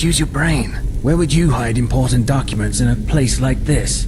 use your brain. Where would you hide important documents in a place like this?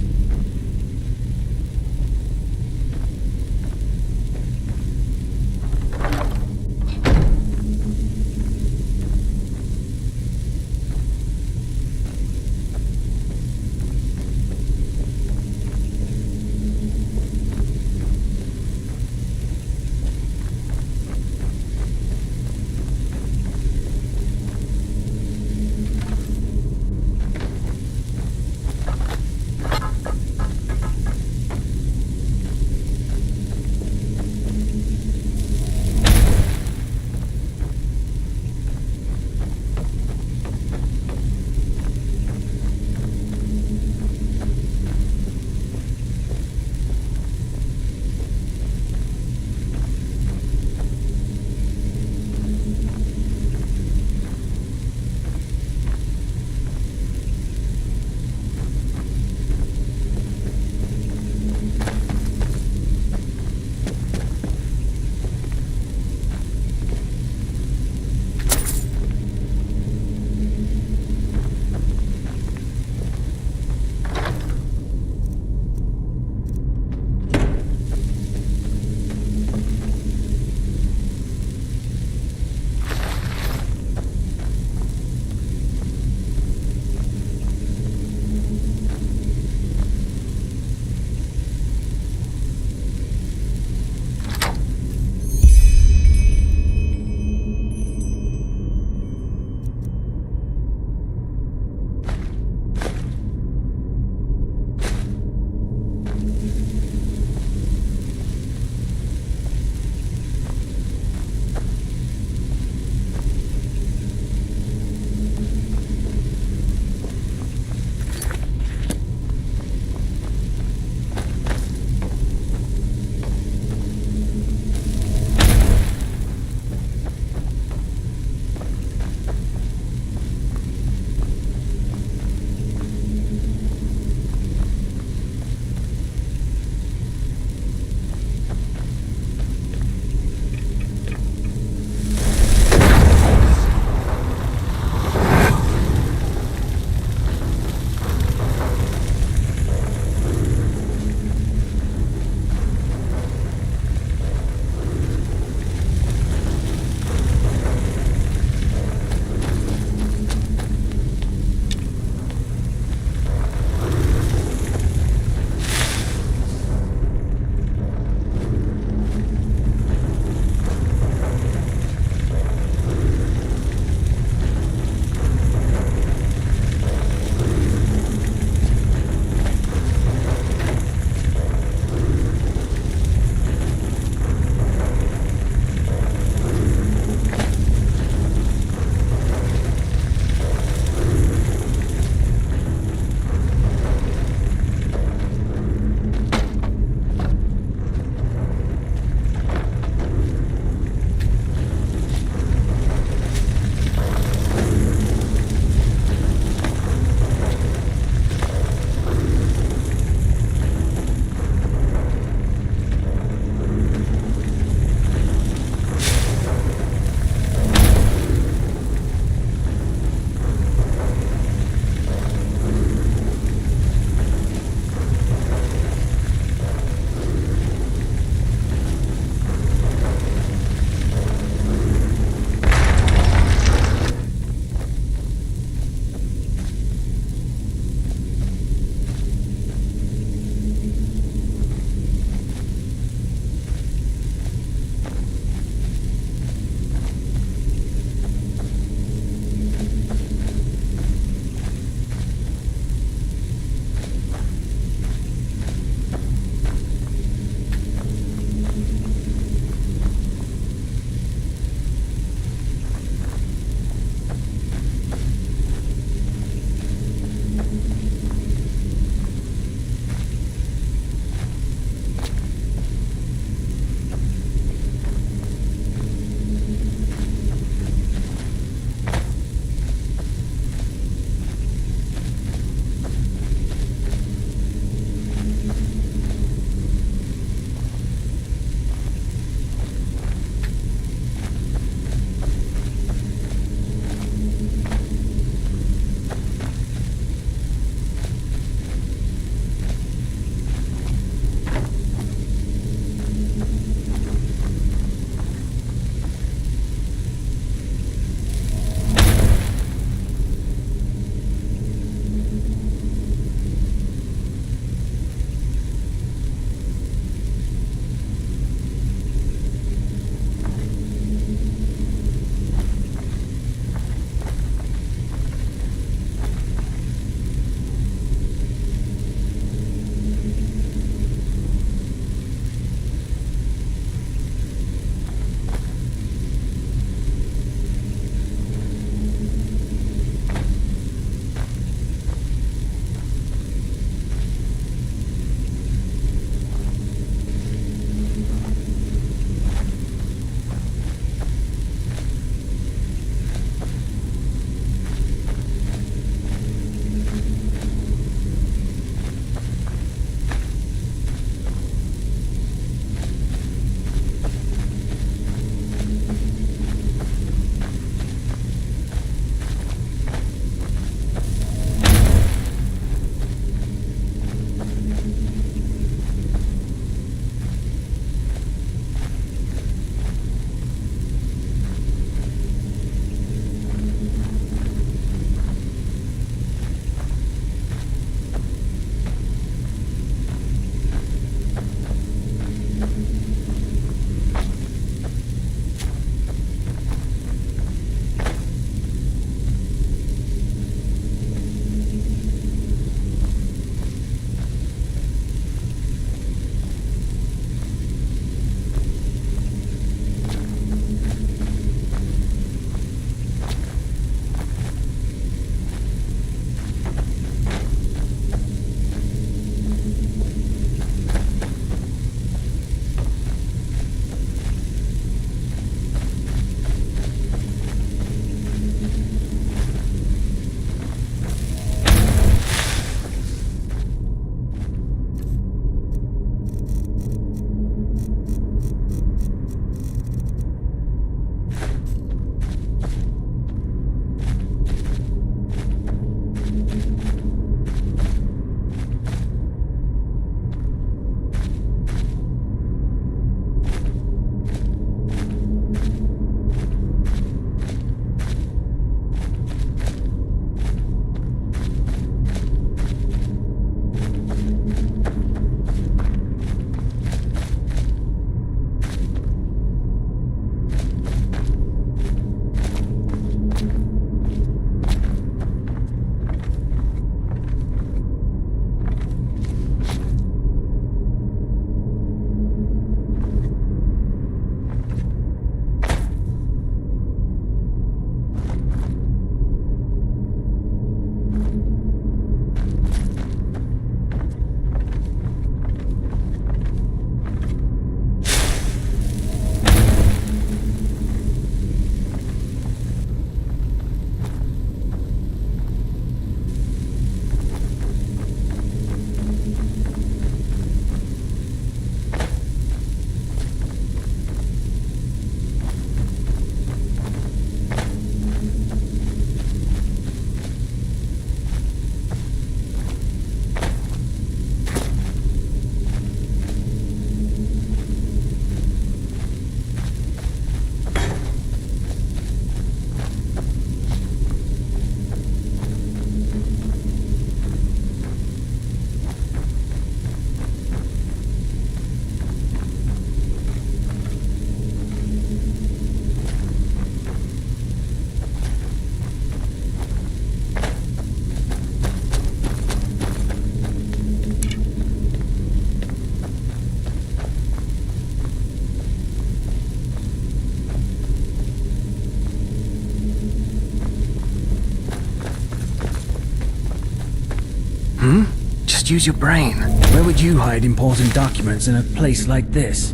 Just use your brain. Where would you hide important documents in a place like this?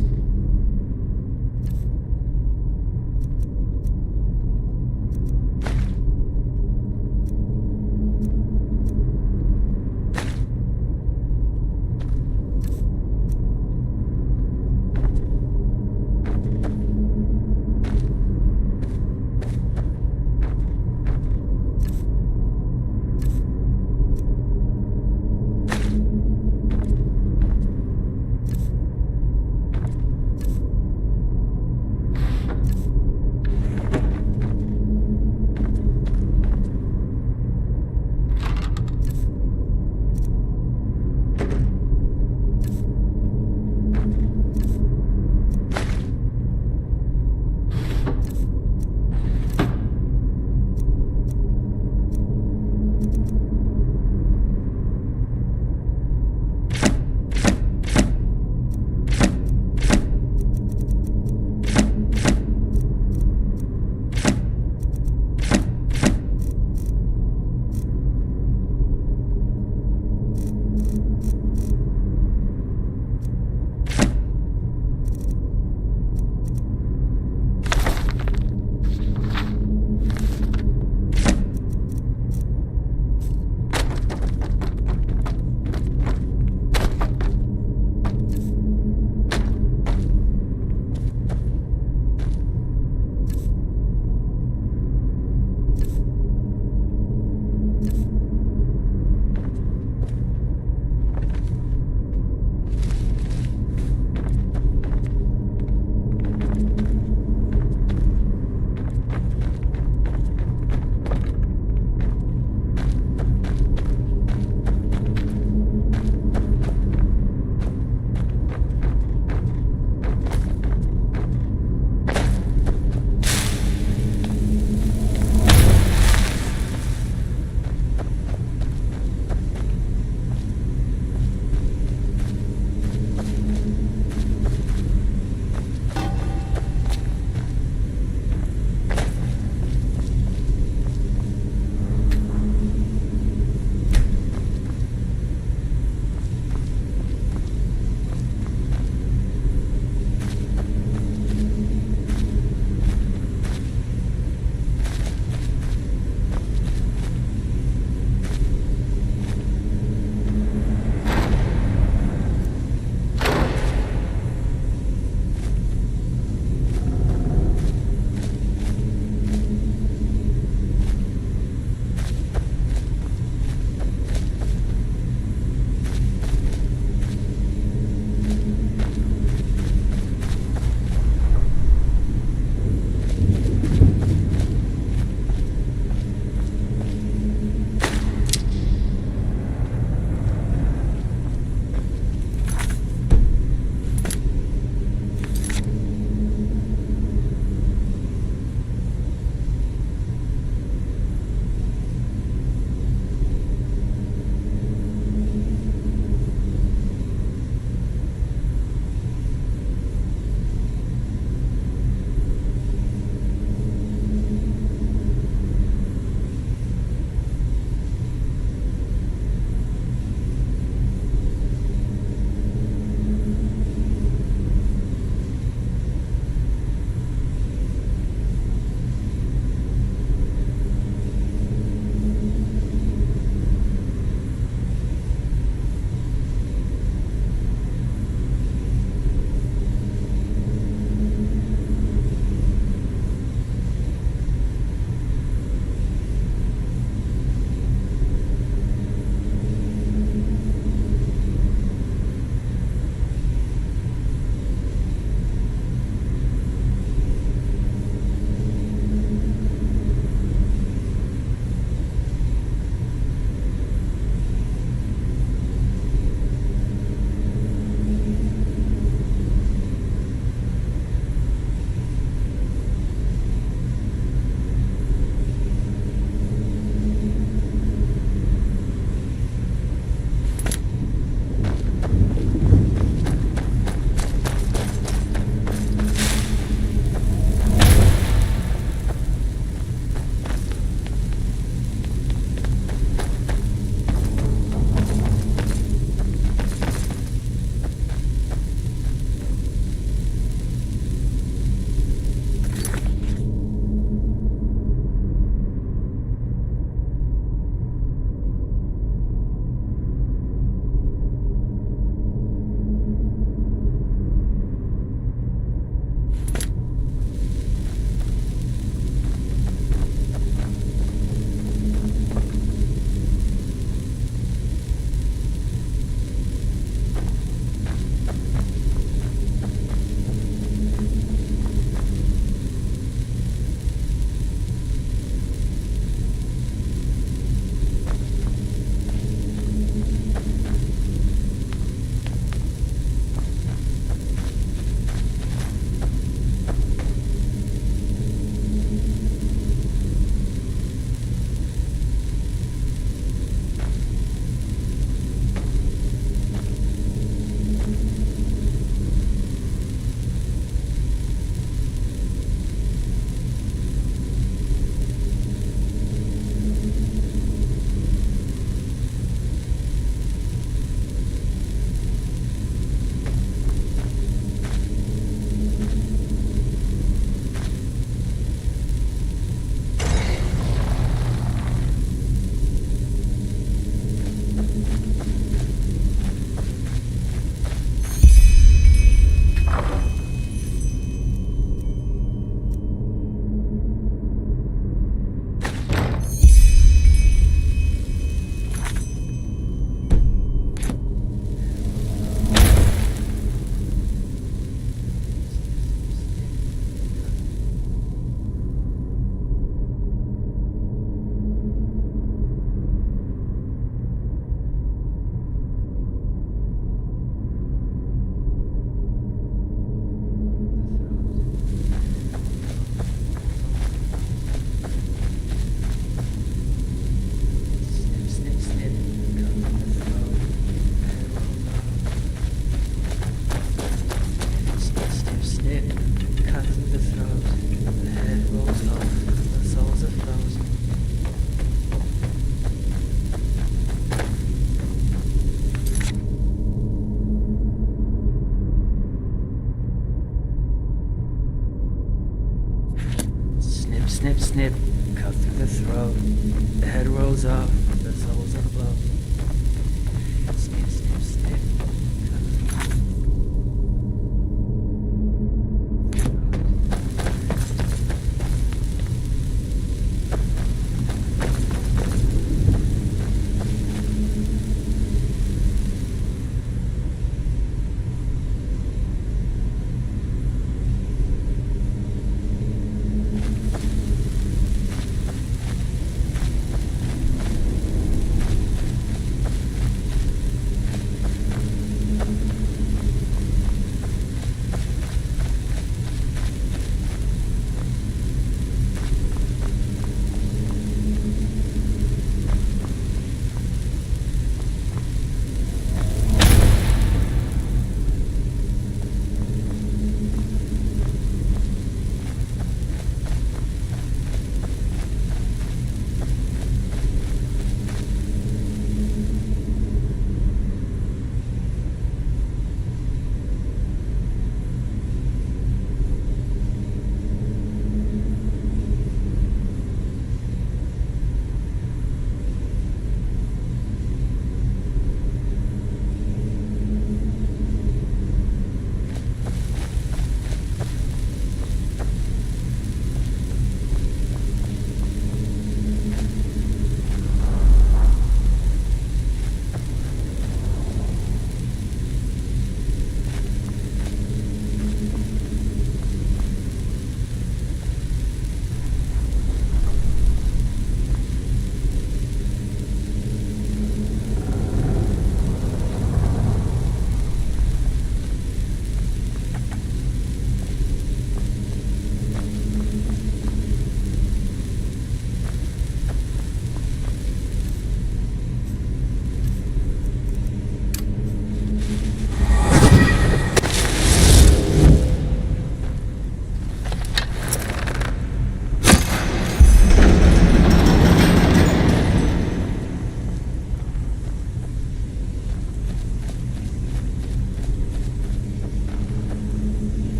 snip, snip, cut through the throat. The head rolls off, the soul's afloat. Snip, snip, snip.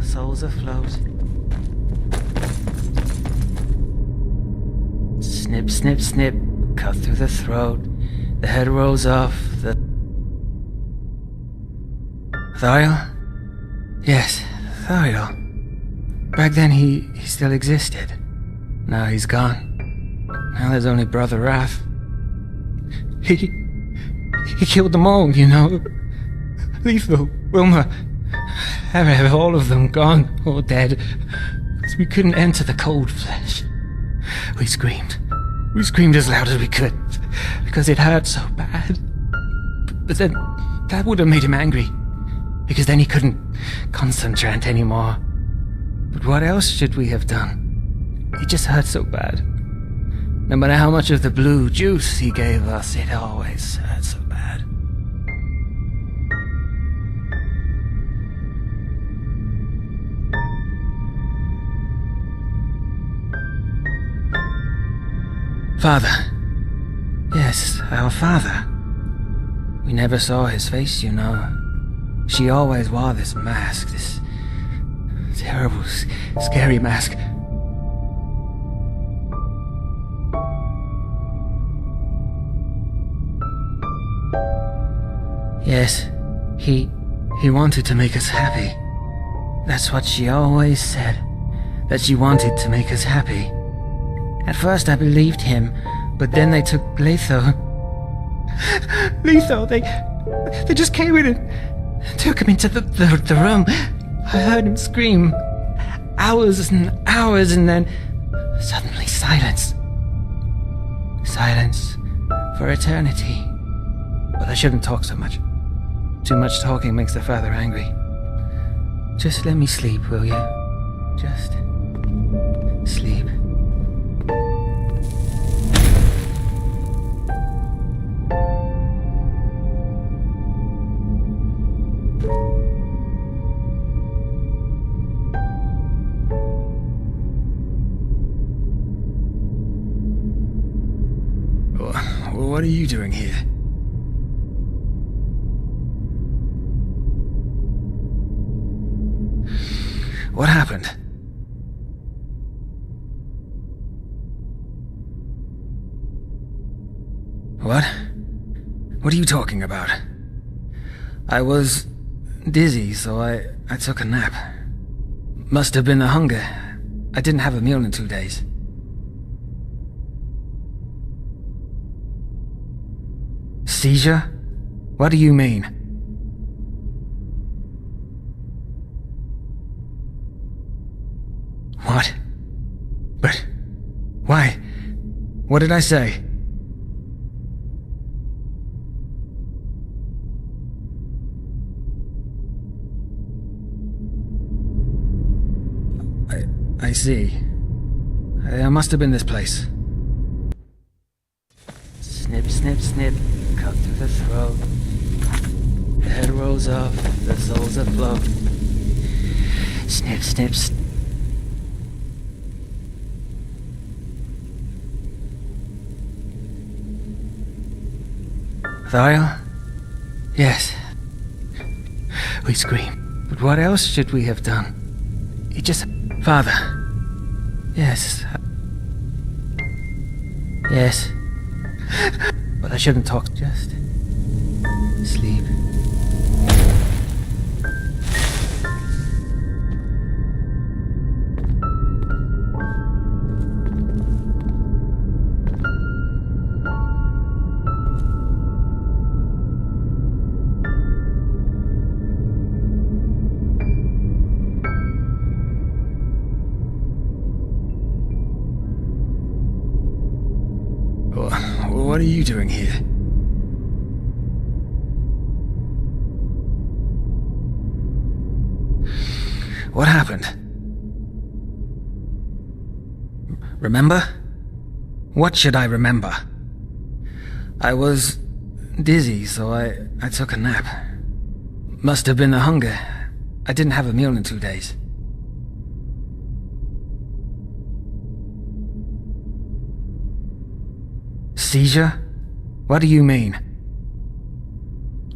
Soul's afloat. Snip, snip, snip, cut through the throat. The head rolls off, the... Thariel? Yes, Thariel. Back then he still existed. Now he's gone. Now there's only Brother Wrath. He killed them all, you know. Lethal, Wilma, have all of them gone or dead, because we couldn't enter the cold flesh. We screamed. We screamed as loud as we could, because it hurt so bad. But then, that would have made him angry, because then he couldn't concentrate anymore. But what else should we have done? It just hurt so bad. No matter how much of the blue juice he gave us, it always hurt so bad. Father. Yes, our father. We never saw his face, you know. She always wore this mask, this terrible, scary mask. Yes, he wanted to make us happy. That's what she always said, that she wanted to make us happy. At first I believed him, but then they took Letho. Letho, they just came in and took him into the room. I heard him scream, hours and hours, and then suddenly silence. Silence for eternity. But I shouldn't talk so much. Too much talking makes the father angry. Just let me sleep, will you? Just sleep. What are you doing here? What happened? What? What are you talking about? I was dizzy, so I took a nap. Must have been the hunger. I didn't have a meal in 2 days. Seizure? What do you mean? What? But why? What did I say? I see. I must have been this place. Snip, snip, snip, cut through the throat. The head rolls off, the soul's afloat. Snip, snip, snip. Thyle? Yes. We scream. But what else should we have done? He just... Father. Yes. Yes. But I shouldn't talk. Just... sleep. What are you doing here? What happened? Remember? What should I remember? I was dizzy, so I took a nap. Must have been the hunger. I didn't have a meal in 2 days. Seizure? What do you mean?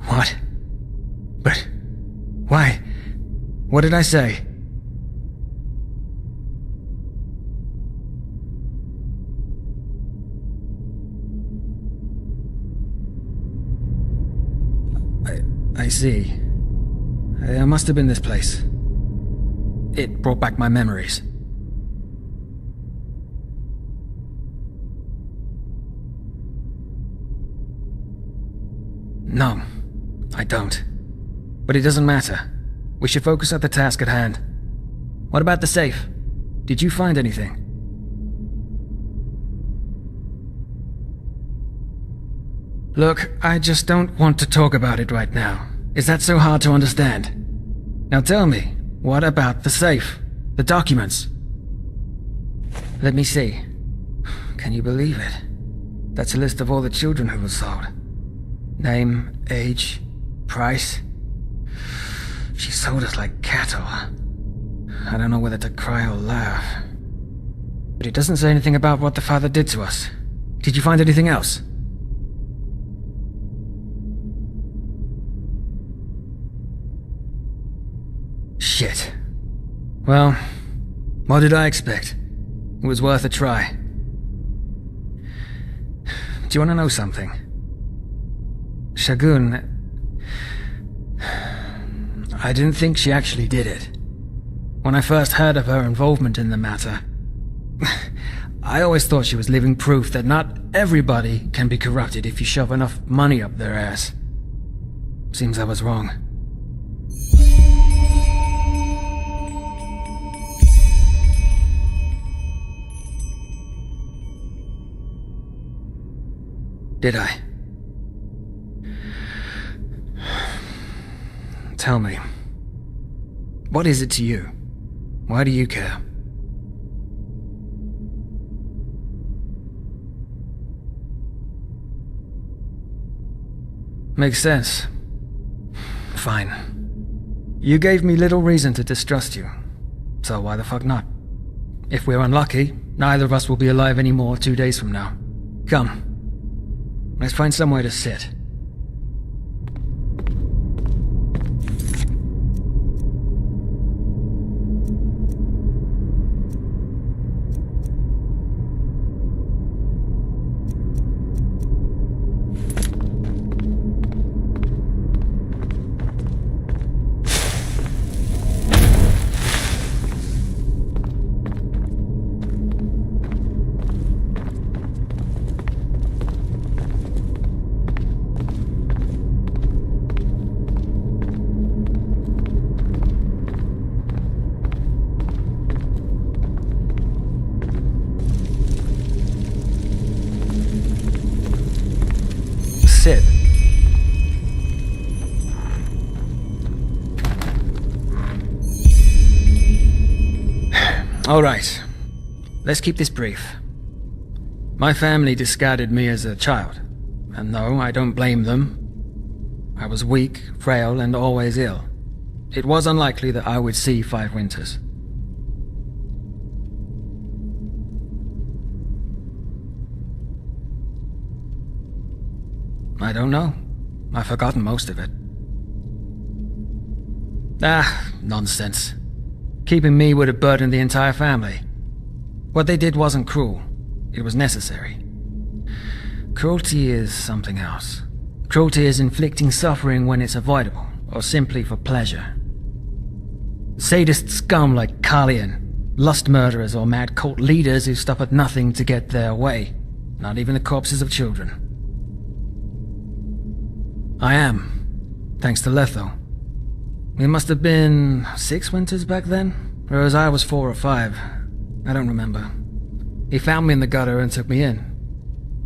What? But why? What did I say? I see. I must have been this place. It brought back my memories. No, I don't. But it doesn't matter. We should focus on the task at hand. What about the safe? Did you find anything? Look, I just don't want to talk about it right now. Is that so hard to understand? Now tell me, what about the safe? The documents? Let me see. Can you believe it? That's a list of all the children who were sold. Name, age, price. She sold us like cattle. I don't know whether to cry or laugh. But it doesn't say anything about what the father did to us. Did you find anything else? Shit. Well, what did I expect? It was worth a try. Do you want to know something? Shagun... I didn't think she actually did it. When I first heard of her involvement in the matter, I always thought she was living proof that not everybody can be corrupted if you shove enough money up their ass. Seems I was wrong. Did I? Tell me, what is it to you? Why do you care? Makes sense. Fine. You gave me little reason to distrust you, so why the fuck not? If we're unlucky, neither of us will be alive anymore 2 days from now. Come. Let's find somewhere to sit. Sit. All right. Let's keep this brief. My family discarded me as a child, and no, I don't blame them. I was weak, frail, and always ill. It was unlikely that I would see 5 winters. I don't know. I've forgotten most of it. Nonsense. Keeping me would have burdened the entire family. What they did wasn't cruel. It was necessary. Cruelty is something else. Cruelty is inflicting suffering when it's avoidable, or simply for pleasure. Sadist scum like Carlian, lust murderers or mad cult leaders who stop at nothing to get their way. Not even the corpses of children. I am, thanks to Letho. It must have been 6 winters back then, whereas I was 4 or 5. I don't remember. He found me in the gutter and took me in.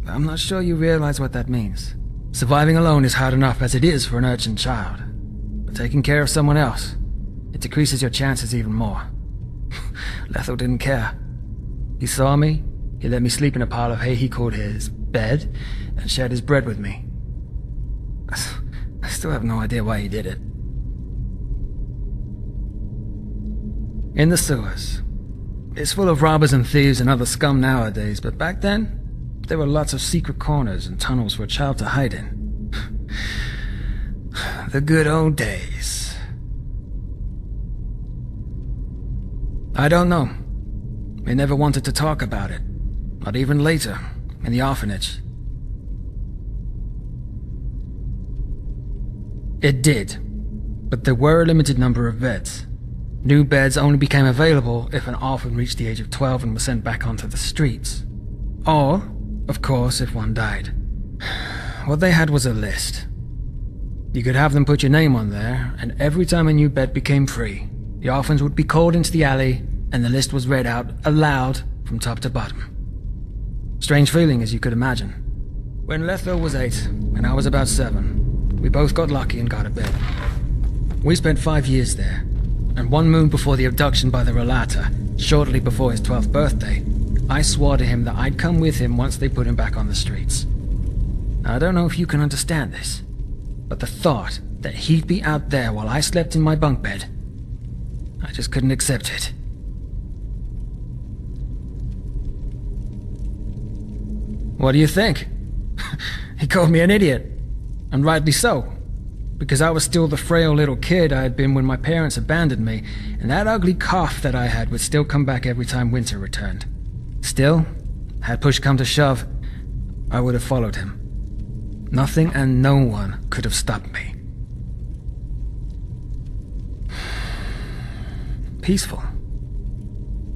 I'm not sure you realize what that means. Surviving alone is hard enough as it is for an urchin child. But taking care of someone else, it decreases your chances even more. Letho didn't care. He saw me, he let me sleep in a pile of hay he called his bed, and shared his bread with me. I still have no idea why he did it. In the sewers. It's full of robbers and thieves and other scum nowadays, but back then, there were lots of secret corners and tunnels for a child to hide in. The good old days. I don't know. We never wanted to talk about it. Not even later, in the orphanage. It did, but there were a limited number of beds. New beds only became available if an orphan reached the age of 12 and was sent back onto the streets. Or, of course, if one died. What they had was a list. You could have them put your name on there, and every time a new bed became free, the orphans would be called into the alley, and the list was read out aloud from top to bottom. Strange feeling, as you could imagine. When Letho was 8, and I was about 7, we both got lucky and got a bed. We spent 5 years there, and 1 moon before the abduction by the Relata, shortly before his 12th birthday, I swore to him that I'd come with him once they put him back on the streets. Now, I don't know if you can understand this, but the thought that he'd be out there while I slept in my bunk bed, I just couldn't accept it. What do you think? He called me an idiot. And rightly so, because I was still the frail little kid I had been when my parents abandoned me, and that ugly cough that I had would still come back every time winter returned. Still, had push come to shove, I would have followed him. Nothing and no one could have stopped me. Peaceful.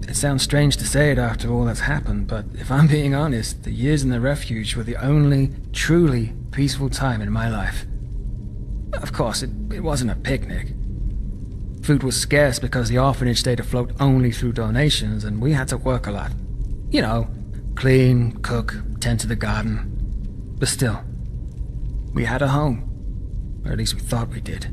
It sounds strange to say it after all that's happened, but if I'm being honest, the years in the refuge were the only truly peaceful time in my life. Of course, it wasn't a picnic. Food was scarce because the orphanage stayed afloat only through donations, and we had to work a lot. You know, clean, cook, tend to the garden. But still, we had a home. Or at least we thought we did.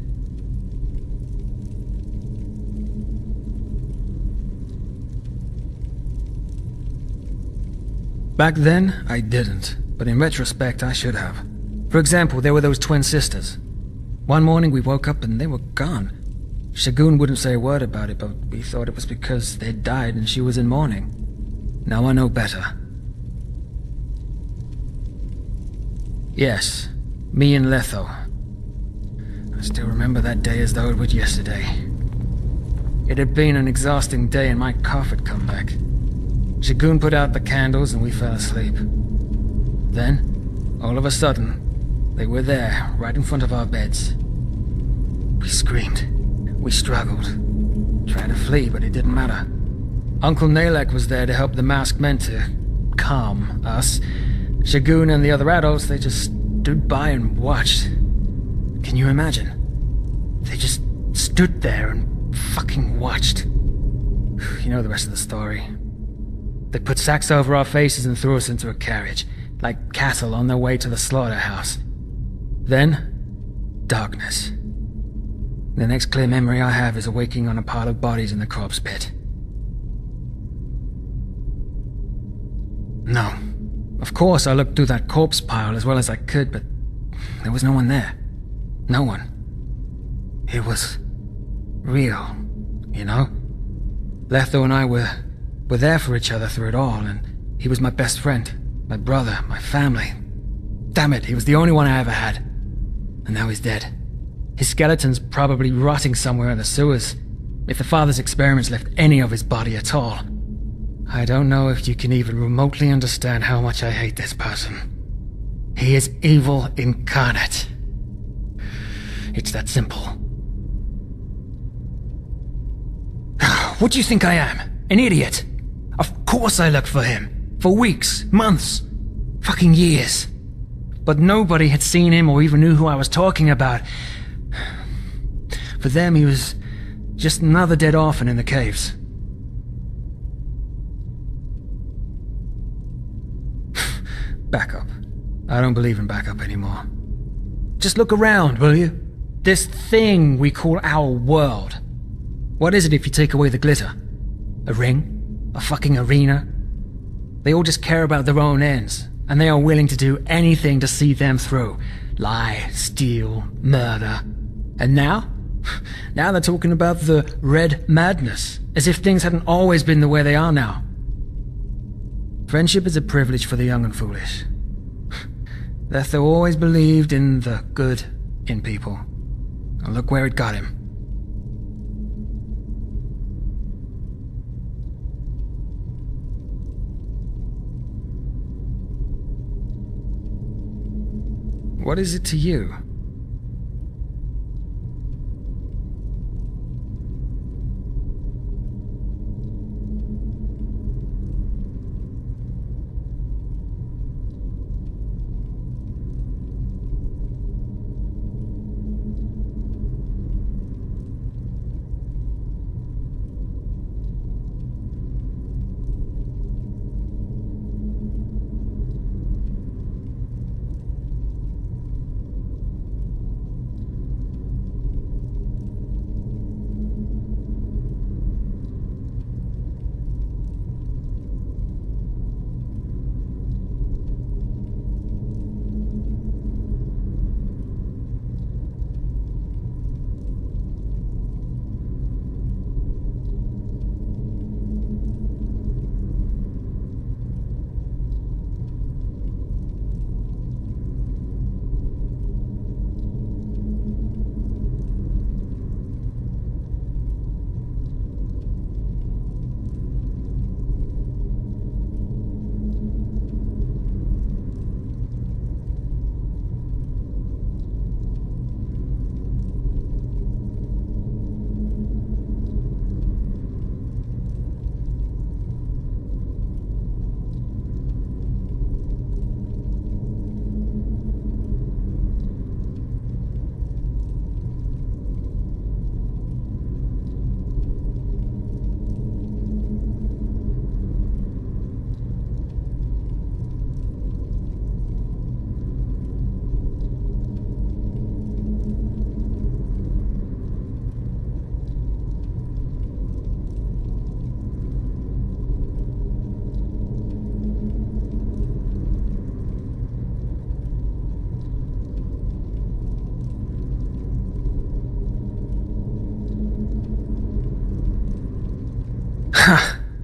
Back then, I didn't. But in retrospect, I should have. For example, there were those twin sisters. One morning we woke up and they were gone. Shagun wouldn't say a word about it, but we thought it was because they'd died and she was in mourning. Now I know better. Yes, me and Letho. I still remember that day as though it was yesterday. It had been an exhausting day and my cough had come back. Shagun put out the candles and we fell asleep. Then, all of a sudden, they were there, right in front of our beds. We screamed. We struggled. Tried to flee, but it didn't matter. Uncle Nalek was there to help the masked men to calm us. Shagun and the other adults, they just stood by and watched. Can you imagine? They just stood there and fucking watched. You know the rest of the story. They put sacks over our faces and threw us into a carriage, like cattle on their way to the slaughterhouse. Then, darkness. The next clear memory I have is awaking on a pile of bodies in the corpse pit. No. Of course I looked through that corpse pile as well as I could, but there was no one there. No one. It was real, you know? Letho and I were there for each other through it all, and he was my best friend, my brother, my family. Damn it, he was the only one I ever had. And now he's dead. His skeleton's probably rotting somewhere in the sewers, if the father's experiments left any of his body at all. I don't know if you can even remotely understand how much I hate this person. He is evil incarnate. It's that simple. What do you think I am? An idiot? Of course I looked for him. For weeks, months, fucking years. But nobody had seen him or even knew who I was talking about. For them, he was just another dead orphan in the caves. Backup. I don't believe in backup anymore. Just look around, will you? This thing we call our world. What is it if you take away the glitter? A ring? A fucking arena? They all just care about their own ends, and they are willing to do anything to see them through. Lie, steal, murder. And now? Now they're talking about the red madness, as if things hadn't always been the way they are now. Friendship is a privilege for the young and foolish. Letho always believed in the good in people. And look where it got him. What is it to you?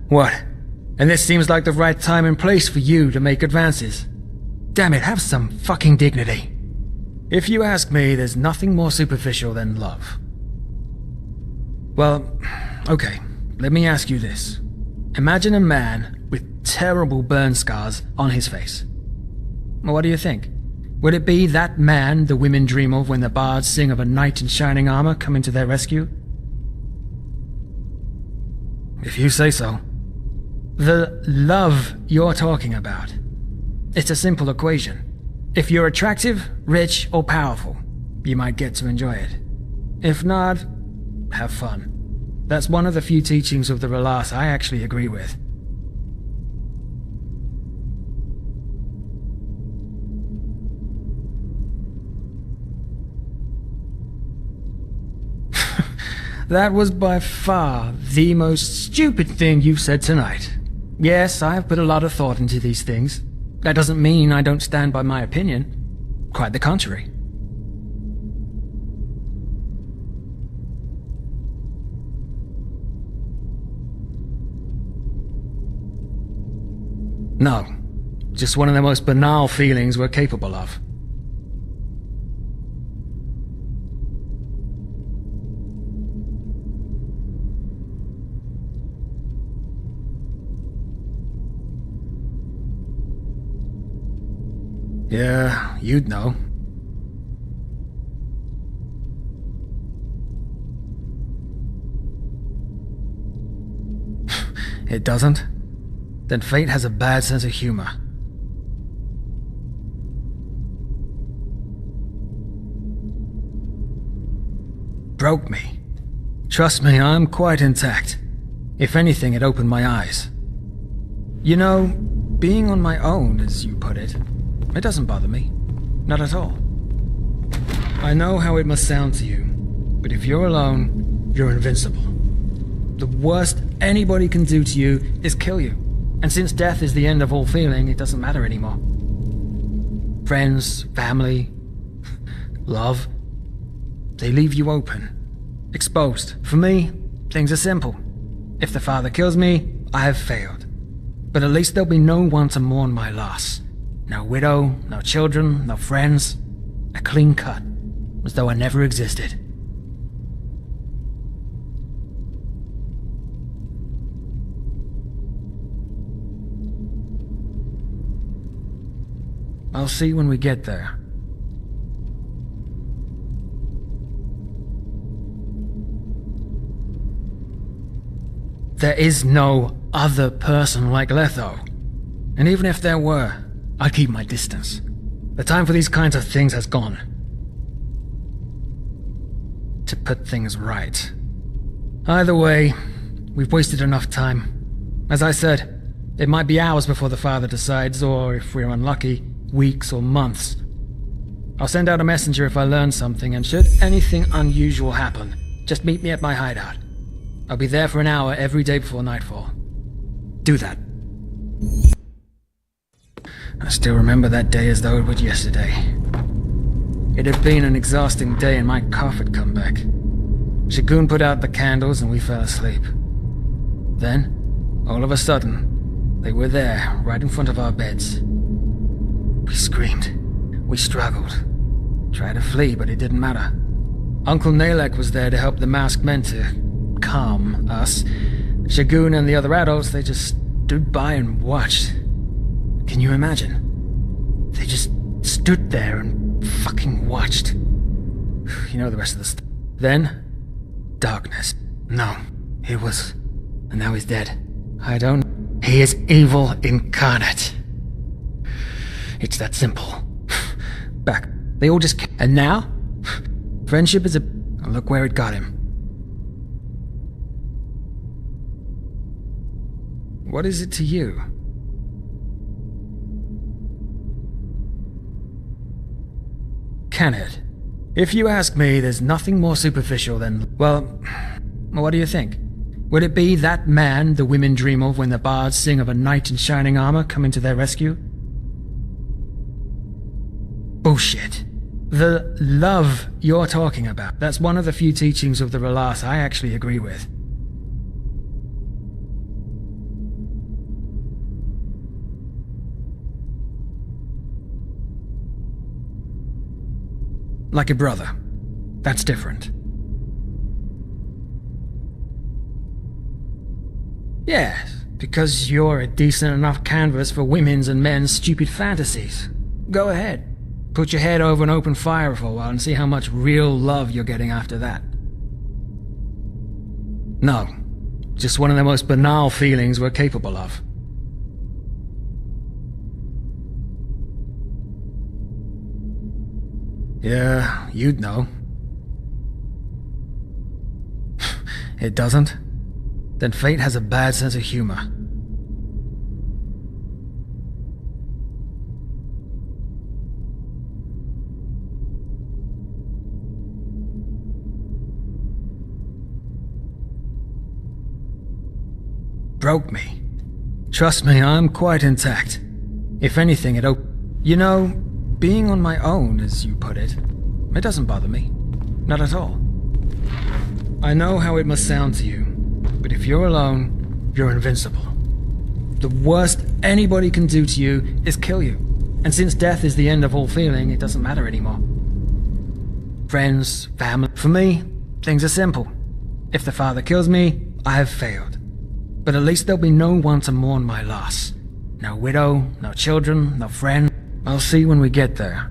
What? And this seems like the right time and place for you to make advances. Damn it, have some fucking dignity. If you ask me, there's nothing more superficial than love. Well, okay, let me ask you this. Imagine a man with terrible burn scars on his face. What do you think? Would it be that man the women dream of when the bards sing of a knight in shining armor coming to their rescue? If you say so. The love you're talking about. It's a simple equation. If you're attractive, rich, or powerful, you might get to enjoy it. If not, have fun. That's one of the few teachings of the Relas I actually agree with. That was by far the most stupid thing you've said tonight. Yes, I have put a lot of thought into these things. That doesn't mean I don't stand by my opinion. Quite the contrary. No, just one of the most banal feelings we're capable of. Yeah, you'd know. It doesn't? Then fate has a bad sense of humor. Broke me. Trust me, I'm quite intact. If anything, it opened my eyes. You know, being on my own, as you put it, it doesn't bother me. Not at all. I know how it must sound to you, but if you're alone, you're invincible. The worst anybody can do to you is kill you. And since death is the end of all feeling, it doesn't matter anymore. Friends, family, love, they leave you open, exposed. For me, things are simple. If the father kills me, I have failed. But at least there'll be no one to mourn my loss. No widow, no children, no friends. A clean cut, as though I never existed. I'll see when we get there. There is no other person like Letho. And even if there were, I'd keep my distance. The time for these kinds of things has gone. To put things right. Either way, we've wasted enough time. As I said, it might be hours before the father decides, or if we're unlucky, weeks or months. I'll send out a messenger if I learn something, and should anything unusual happen, just meet me at my hideout. I'll be there for an hour every day before nightfall. Do that. I still remember that day as though it was yesterday. It had been an exhausting day and my cough had come back. Shagun put out the candles and we fell asleep. Then, all of a sudden, they were there, right in front of our beds. We screamed. We struggled. Tried to flee, but it didn't matter. Uncle Nalek was there to help the masked men to calm us. Shagun and the other adults, they just stood by and watched. Can you imagine? They just stood there and fucking watched. You know the rest of the stuff. Then, darkness. No, he was. And now he's dead. I don't. He is evil incarnate. It's that simple. Back. They all just. And now? Friendship is a. Look where it got him. What is it to you? Can it? If you ask me, there's nothing more superficial than, well, what do you think? Would it be that man the women dream of when the bards sing of a knight in shining armor coming to their rescue? Bullshit. The love you're talking about, that's one of the few teachings of the Relas I actually agree with. Like a brother. That's different. Yes, because you're a decent enough canvas for women's and men's stupid fantasies. Go ahead. Put your head over an open fire for a while and see how much real love you're getting after that. No, just one of the most banal feelings we're capable of. Yeah, you'd know. It doesn't? Then fate has a bad sense of humor. Broke me. Trust me, I'm quite intact. If anything, You know, being on my own, as you put it, it doesn't bother me. Not at all. I know how it must sound to you, but if you're alone, you're invincible. The worst anybody can do to you is kill you. And since death is the end of all feeling, it doesn't matter anymore. Friends, family. For me, things are simple. If the father kills me, I have failed. But at least there'll be no one to mourn my loss. No widow, no children, no friend. I'll see when we get there.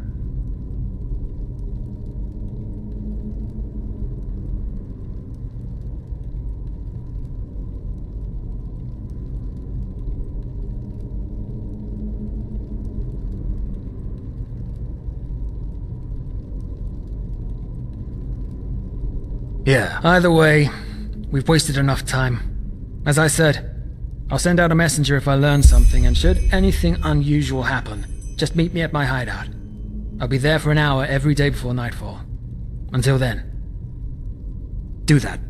Yeah, either way, we've wasted enough time. As I said, I'll send out a messenger if I learn something, and should anything unusual happen, just meet me at my hideout. I'll be there for an hour every day before nightfall. Until then, do that.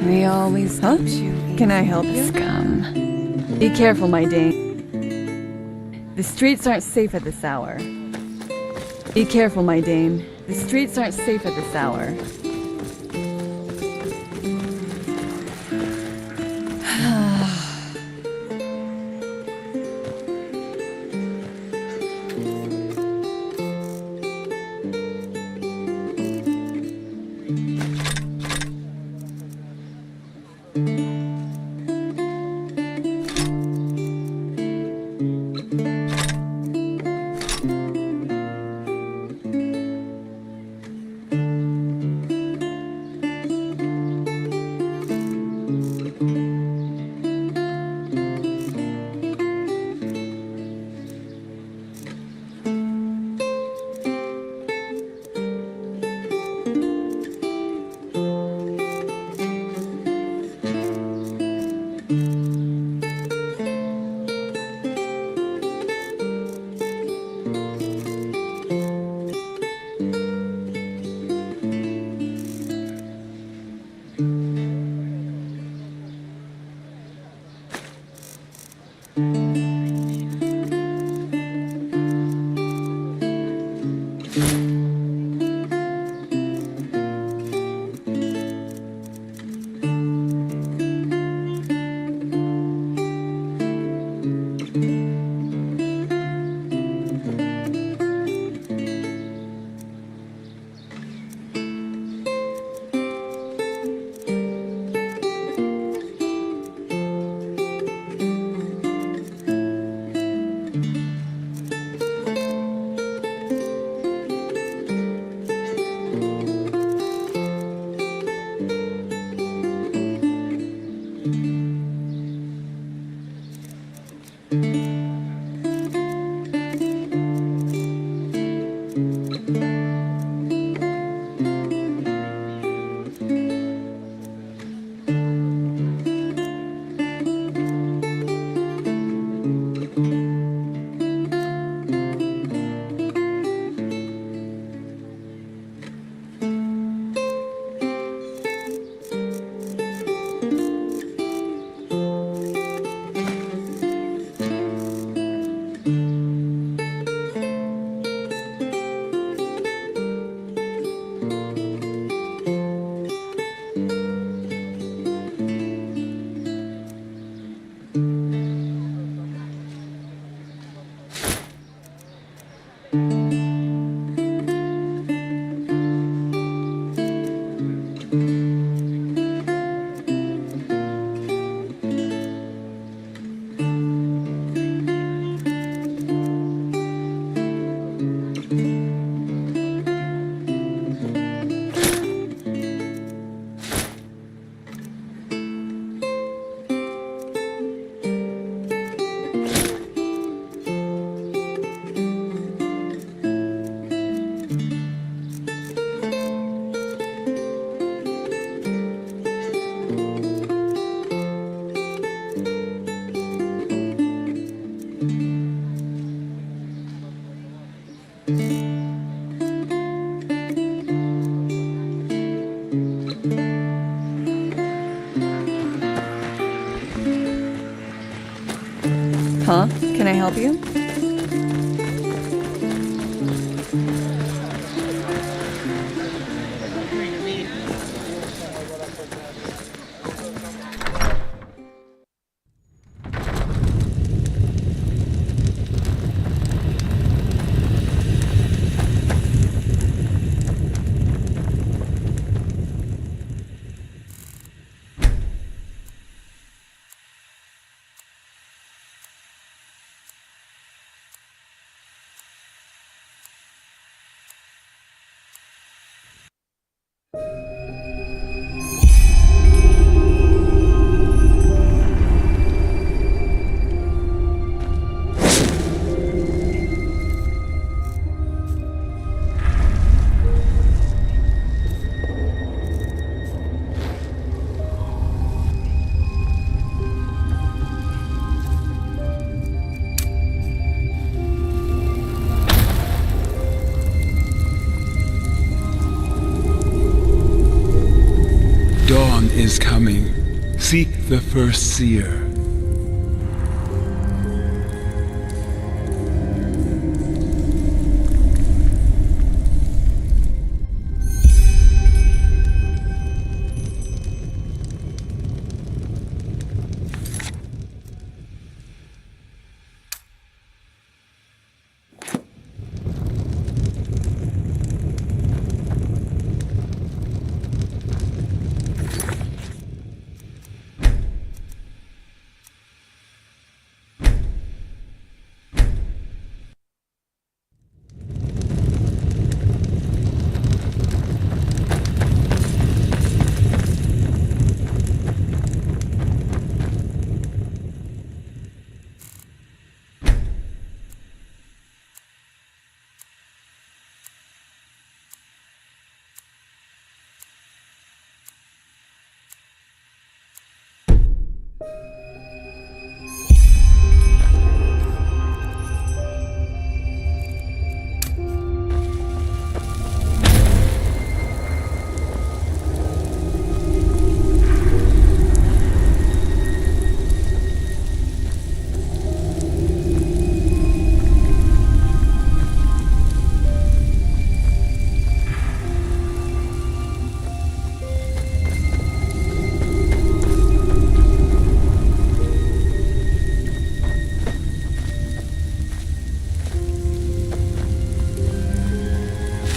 We always help you. Can I help you? Scum. Be careful, my Dane. The streets aren't safe at this hour. Be careful, my Dane. The streets aren't safe at this hour. Huh? Can I help you? Dawn is coming. Seek the first seer.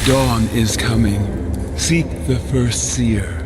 Dawn is coming. Seek the first seer.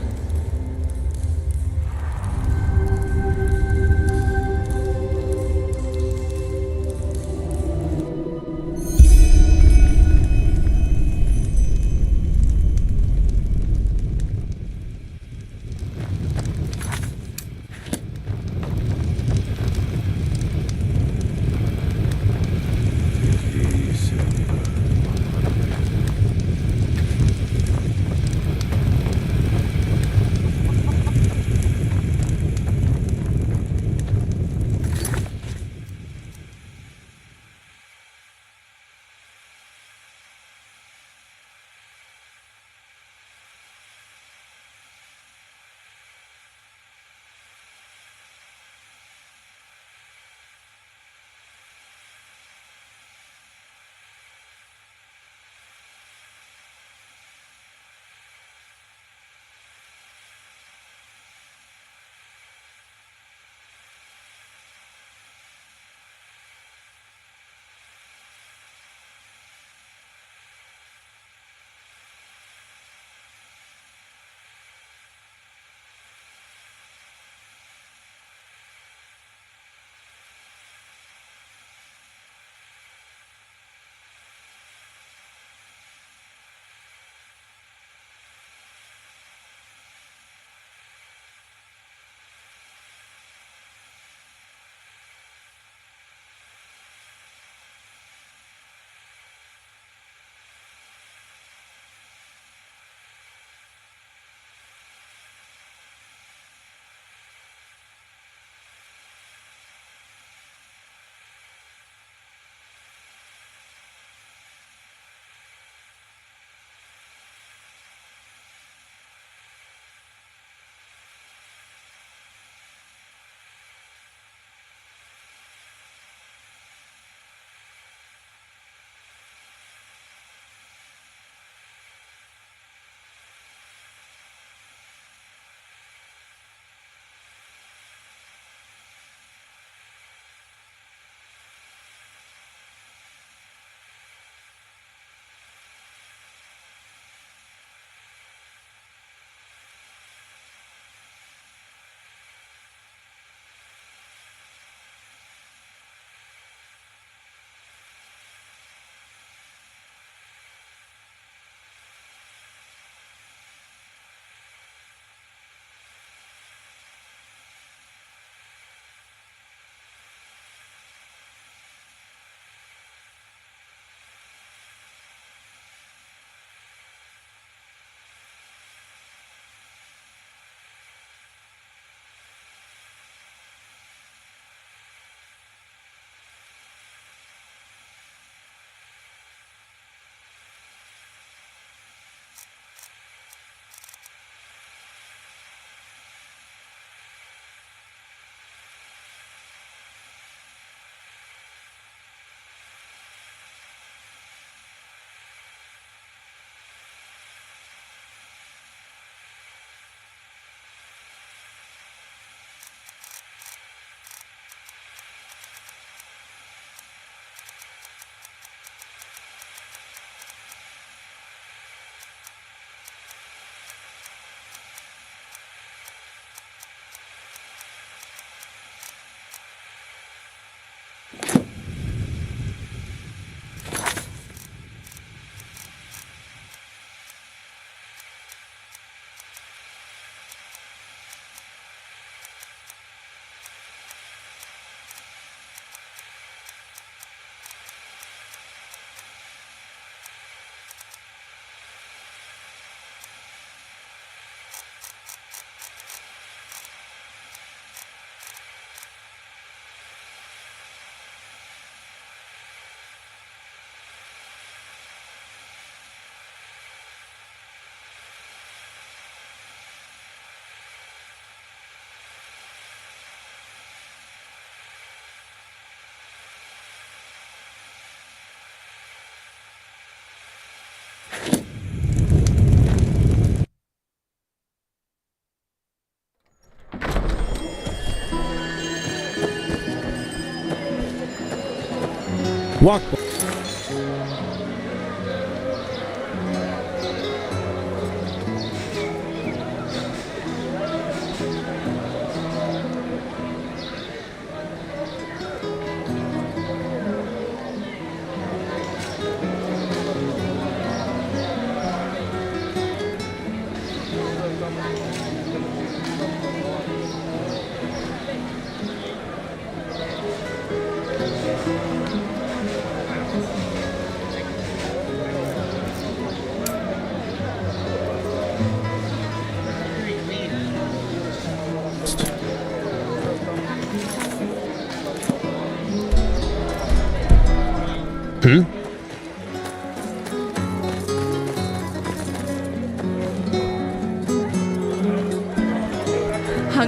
Walk.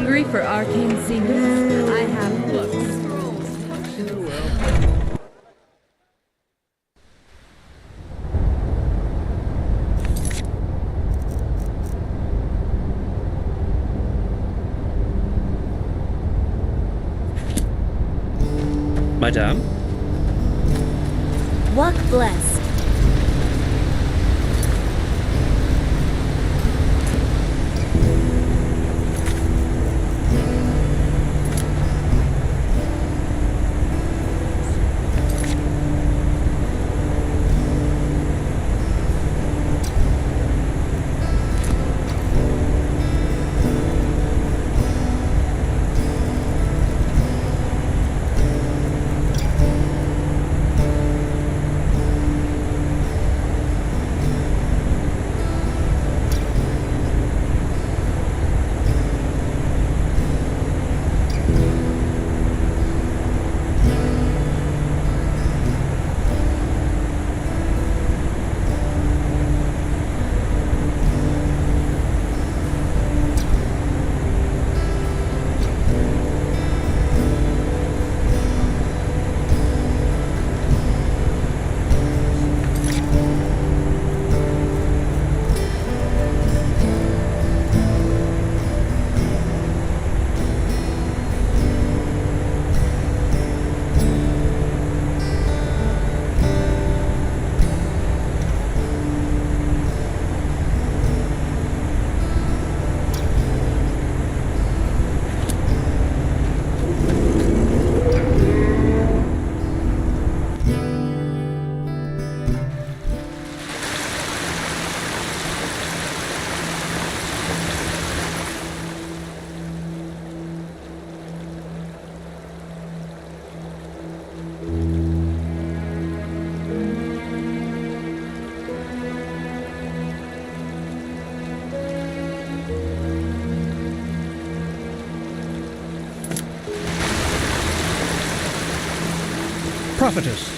Hungry for arcane secrets? I have books. Madame? Walk blessed. Prophetess.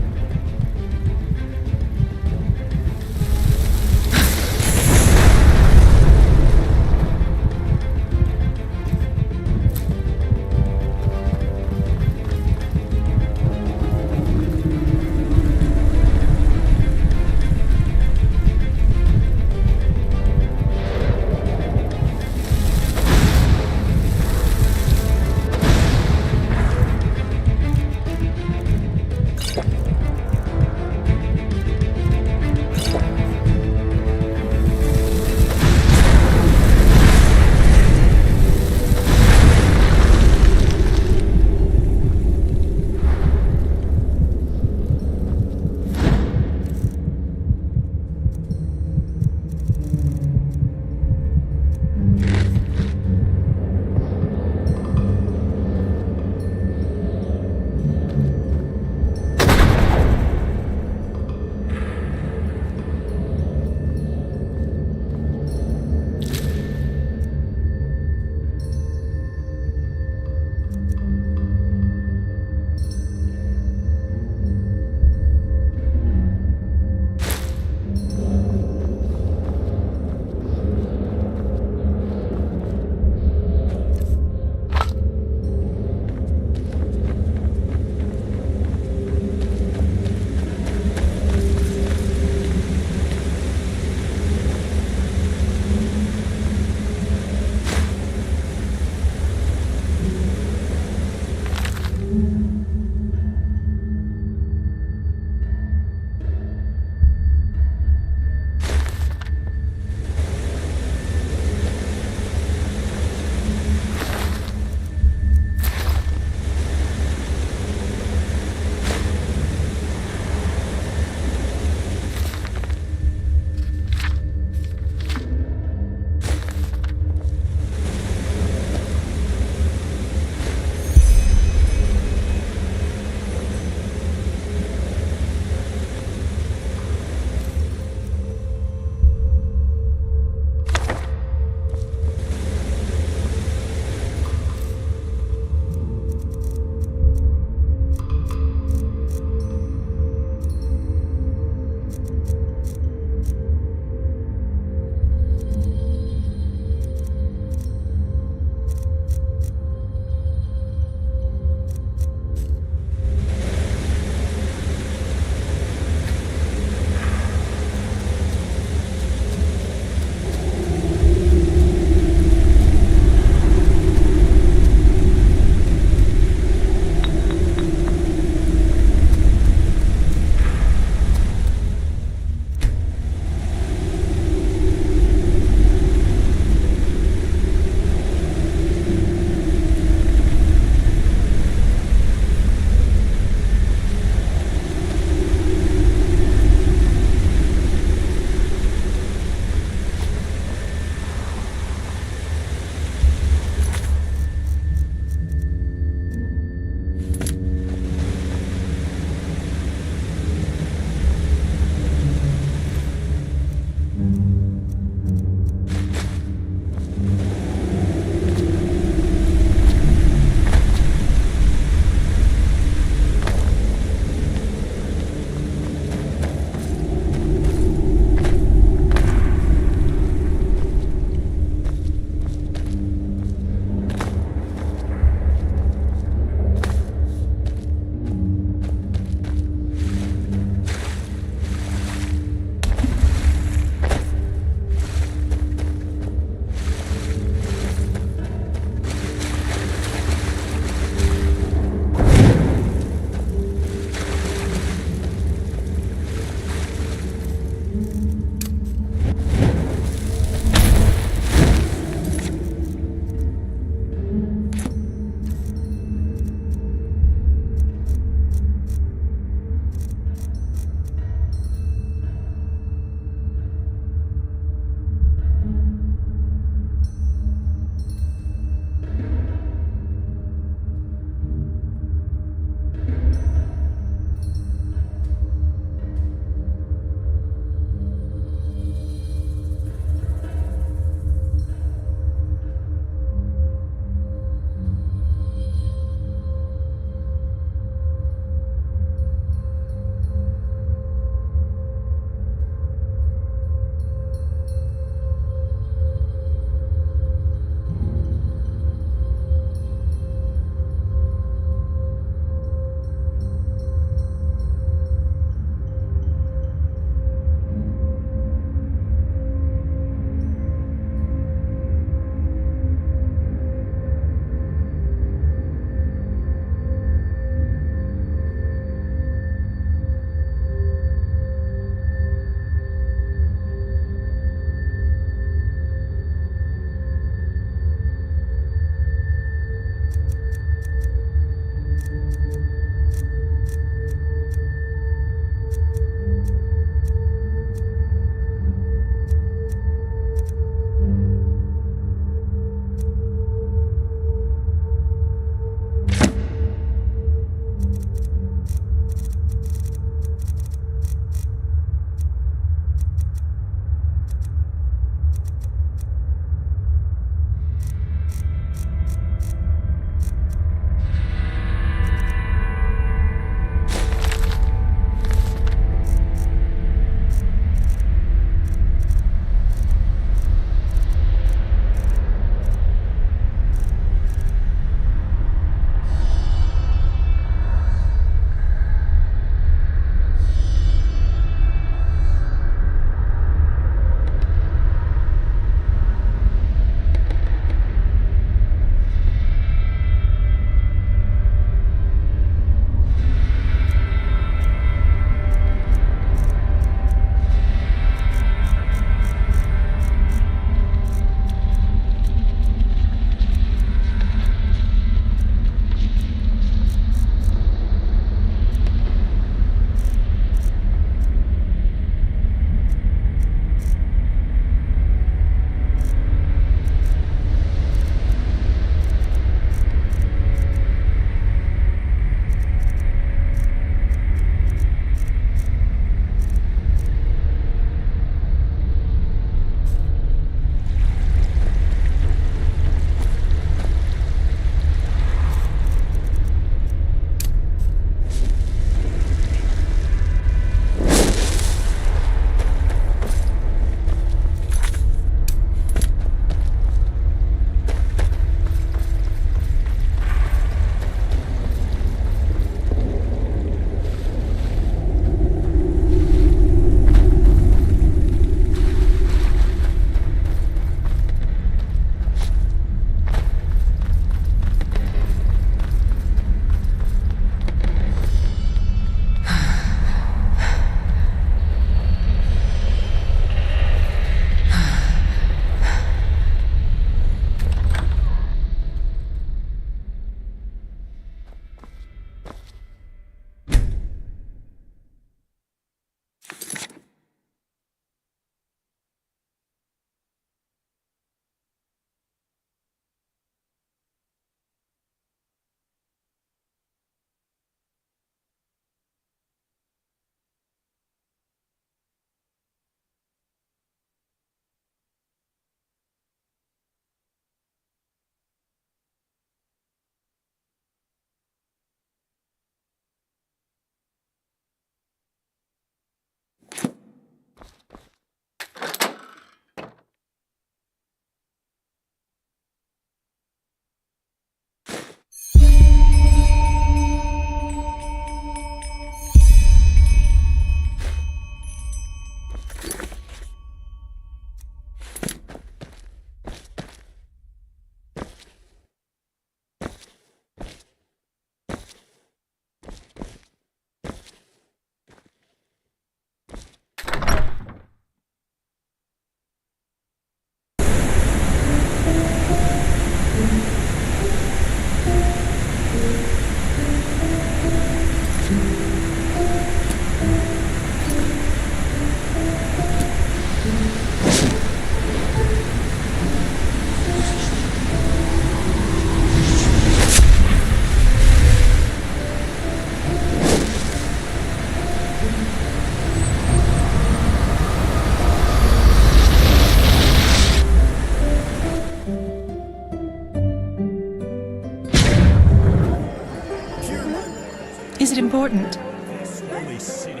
important. This holy city.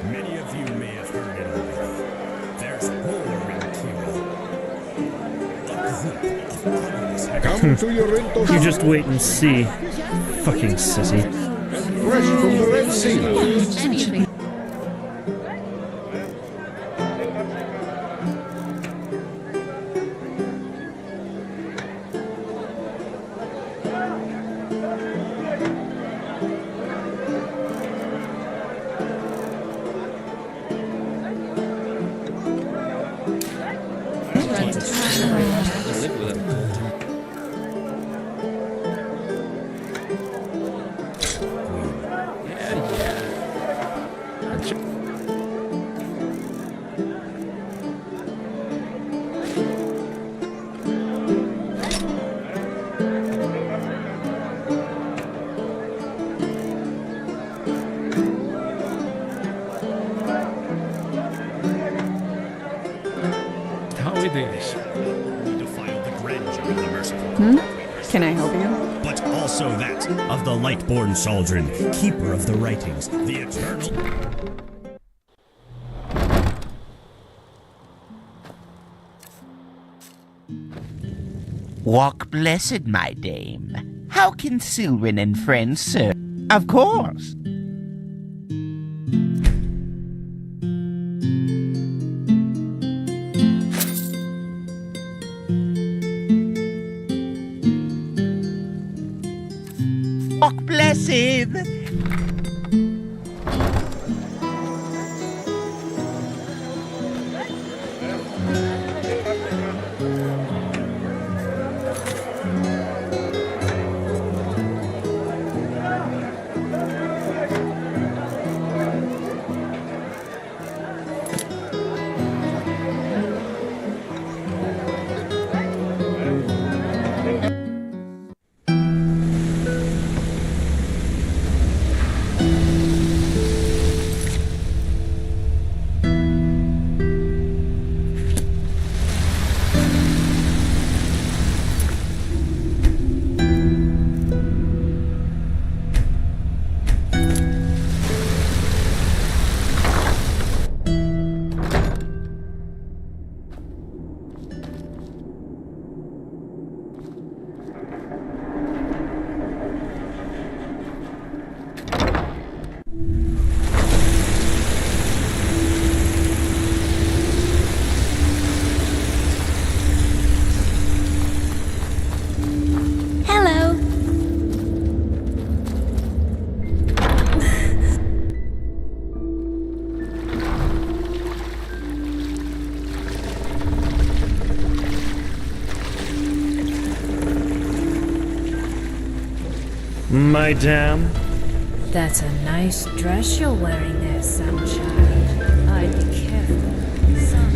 Many of you may have heard it already. There's war in Kira. Come to your rental You just wait and see. Fucking sissy. fresh from the Red Sea. We defile the grandeur of the merciful. Can I help you? But also that of the Lightborn Saldron, keeper of the writings, the eternal. Walk blessed, my dame. How can Sylvan and friends serve? Of course. Walk blessed. My damn. That's a nice dress you're wearing there, sunchild. I'd be careful, son.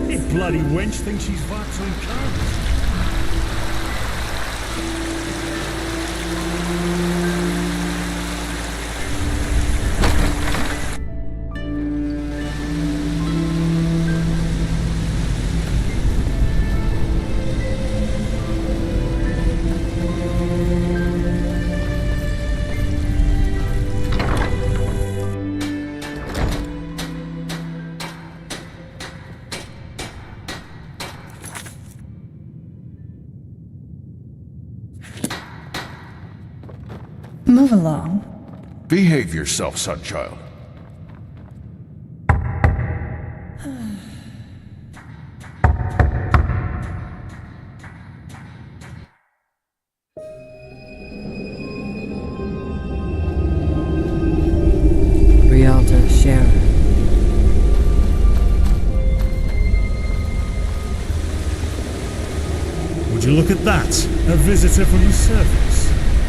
You bloody wench thinks she's Vaxon cards. Move along. Behave yourself, sonchild. Rialto Sheriff. Would you look at that? A visitor from the surface.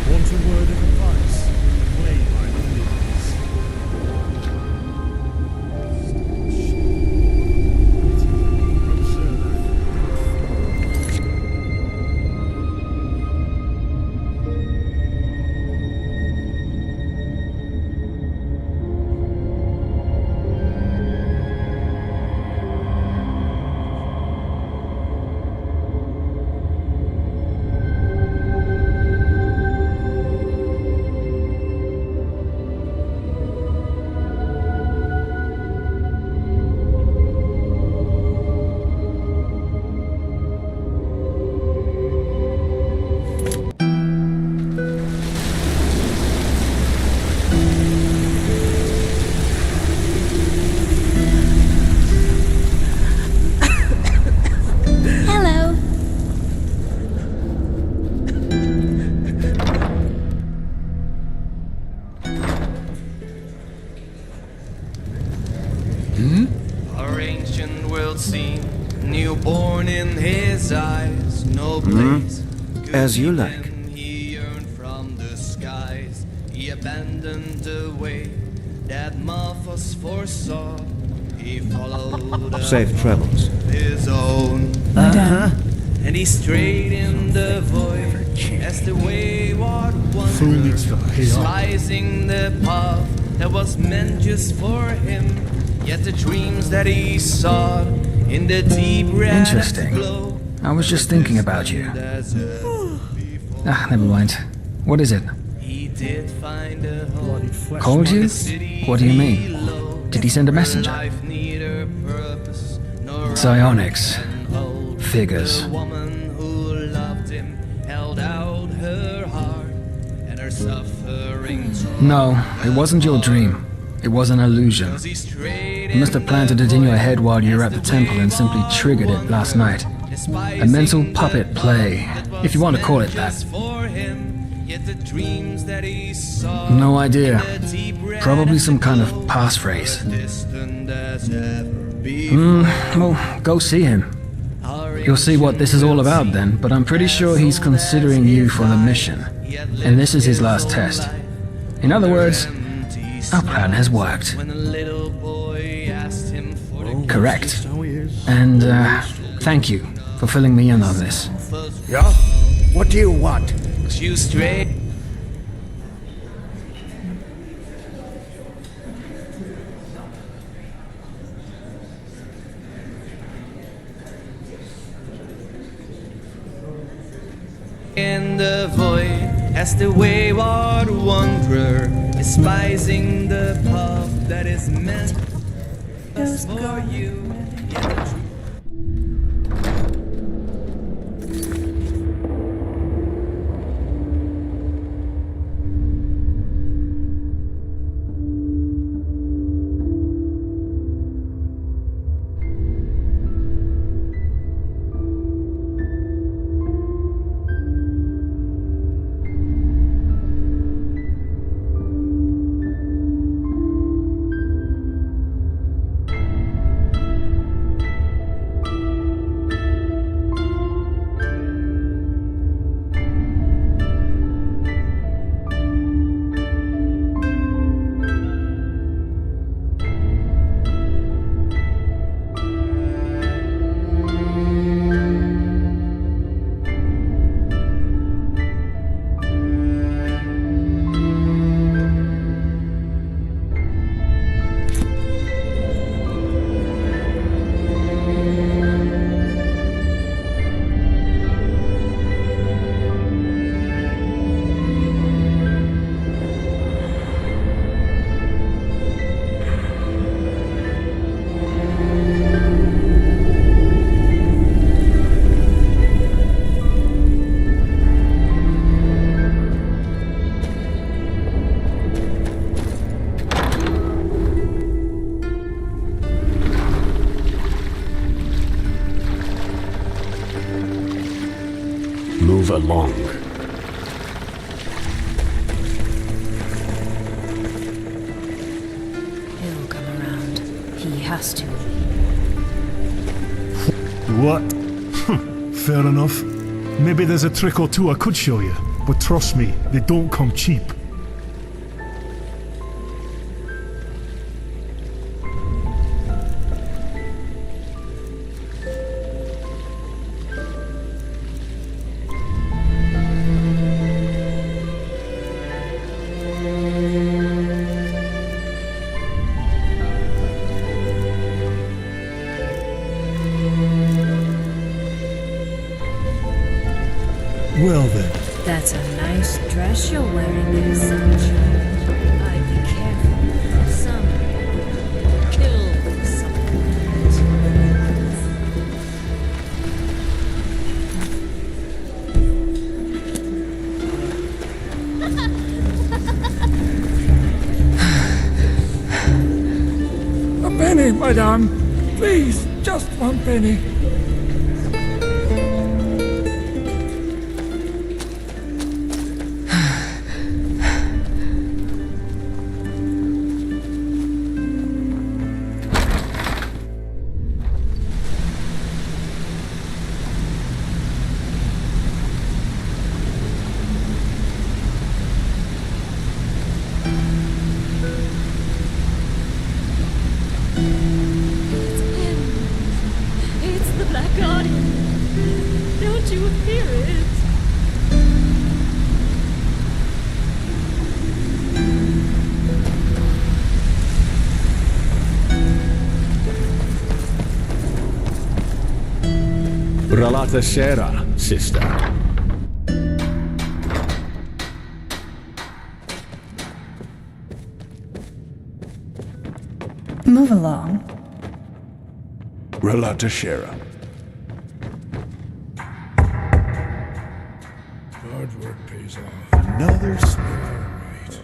Want a word of advice? Play by the leaves. what seemed newborn in his eyes, no place. As you like. He yearned from the skies. He abandoned the way that Malthus foresaw. He followed Safe travels. his own. And he strayed in the void as the wayward wanderer, despising the path that was meant just for him. Yet the dreams that he saw in the deep red Interesting. glow. I was just thinking about you. Never mind. What is it? He did find a home. Called you? What do you mean? Did he send a messenger? Life neither purpose nor Psionics. Figures. The woman who loved him held out her heart, and her suffering No, it wasn't your dream. It was an illusion. You must have planted it in your head while you were at the temple and simply triggered it last night. A mental puppet play, if you want to call it that. No idea. Probably some kind of passphrase. Well, go see him. You'll see what this is all about then, but I'm pretty sure he's considering you for the mission. And this is his last test. In other words, our plan has worked. Correct. And, thank you for filling me in on this. Yeah? What do you want? You straight. In the void, as the wayward wanderer, despising the path that is meant for you. Move along. He'll come around. He has to. What? Fair enough. Maybe there's a trick or two I could show you, but trust me, they don't come cheap. Well then. That's a nice dress you're wearing there, sunshine. I'd be careful. Some kill A penny, madame. Please, just one penny. Relata Shera, sister. Move along. Relata Shera. Hard work pays off. Another sniper, right?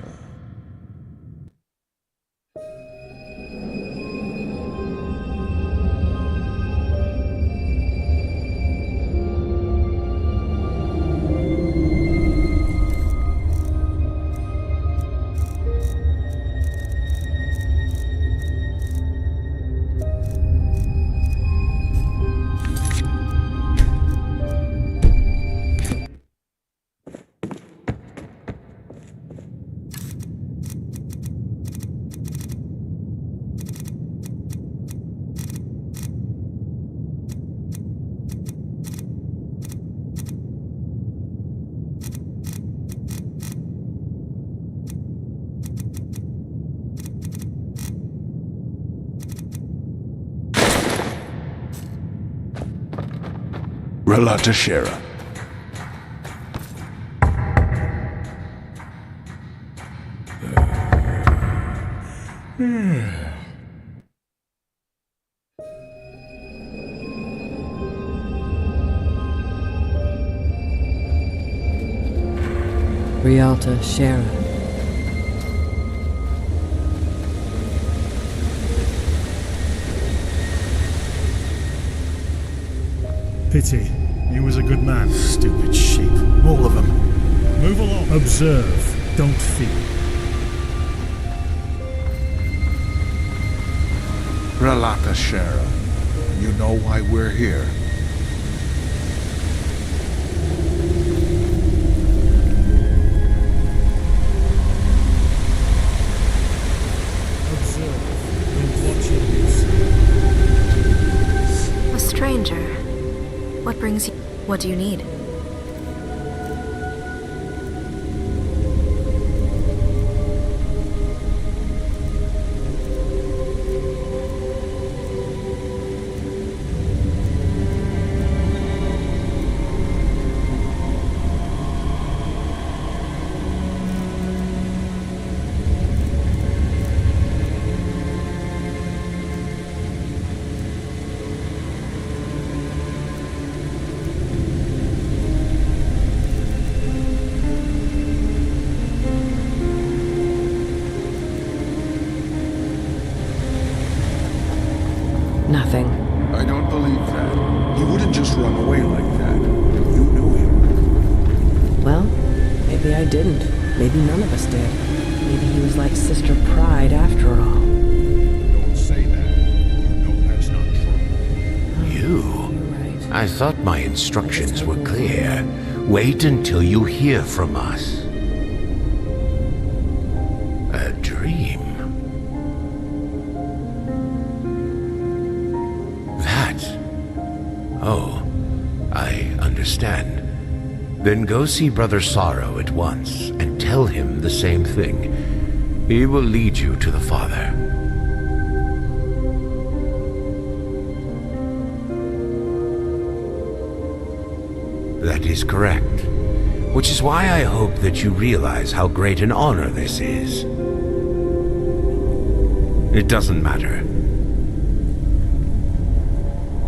Relata Shera. Rialta Shera. Pity. He was a good man. Stupid sheep. All of them. Move along. Observe. Don't fear. Relata Shera. You know why we're here. Observe. Don't watch your use. A stranger. What brings you? What do you need? Nothing. I don't believe that. He wouldn't just run away like that. You knew him. Well, maybe I didn't. Maybe none of us did. Maybe he was like Sister Pride after all. Don't say that. You know that's not true. You? Right. I thought my instructions were clear. Wait until you hear from us. A dream. Oh, I understand. Then go see Brother Sorrow at once and tell him the same thing. He will lead you to the Father. That is correct. Which is why I hope that you realize how great an honor this is. It doesn't matter.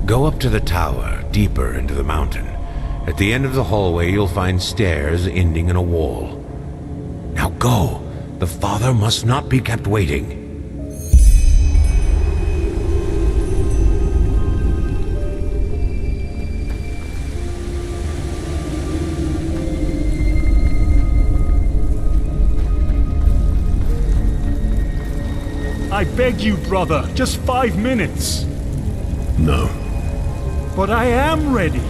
Go up to the tower, deeper into the mountain. At the end of the hallway, you'll find stairs ending in a wall. Now go! The Father must not be kept waiting. I beg you, brother, just 5 minutes. No. But I am ready.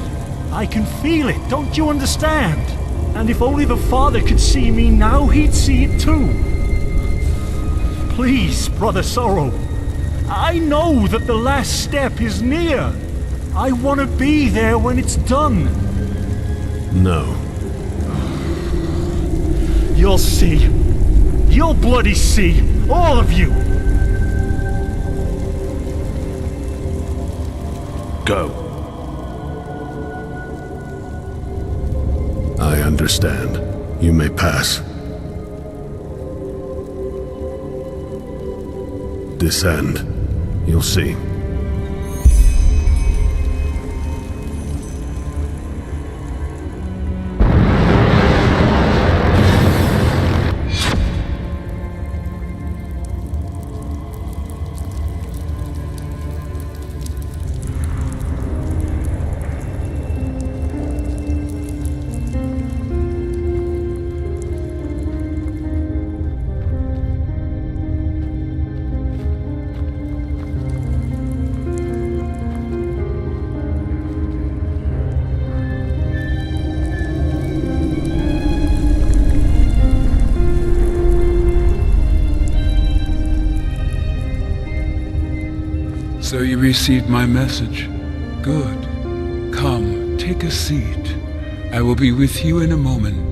I can feel it, don't you understand? And if only the Father could see me now, he'd see it too. Please, Brother Sorrow. I know that the last step is near. I want to be there when it's done. No. You'll see. You'll bloody see. All of you. Go. understand. You may pass. Descend. You'll see. So you received my message. Good. Come, take a seat. I will be with you in a moment.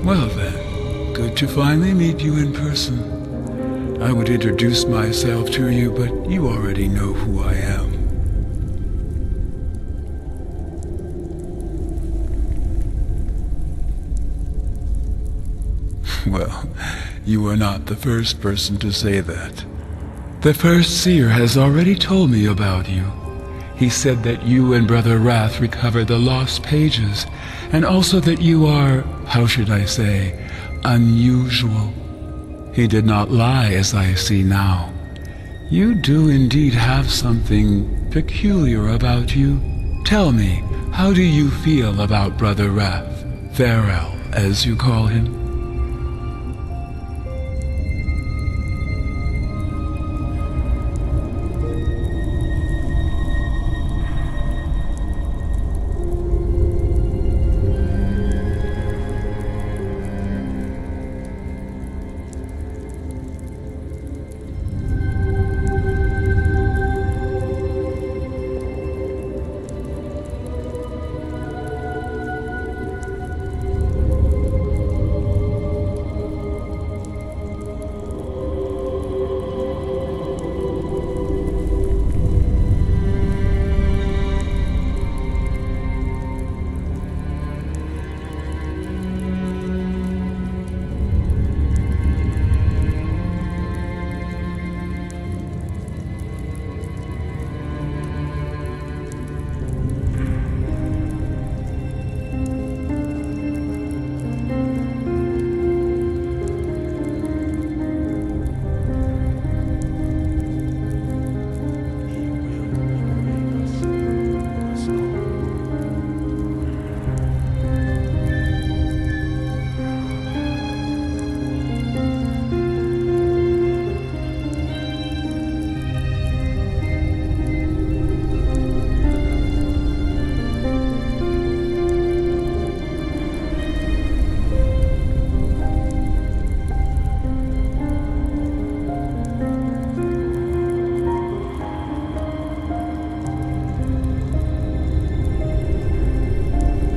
Well then, good to finally meet you in person. I would introduce myself to you, but you already know who I am. Well, you are not the first person to say that. The first seer has already told me about you. He said that you and Brother Wrath recovered the lost pages, and also that you are, how should I say, unusual. He did not lie, as I see now. You do indeed have something peculiar about you. Tell me, how do you feel about Brother Wrath, Enderal, as you call him?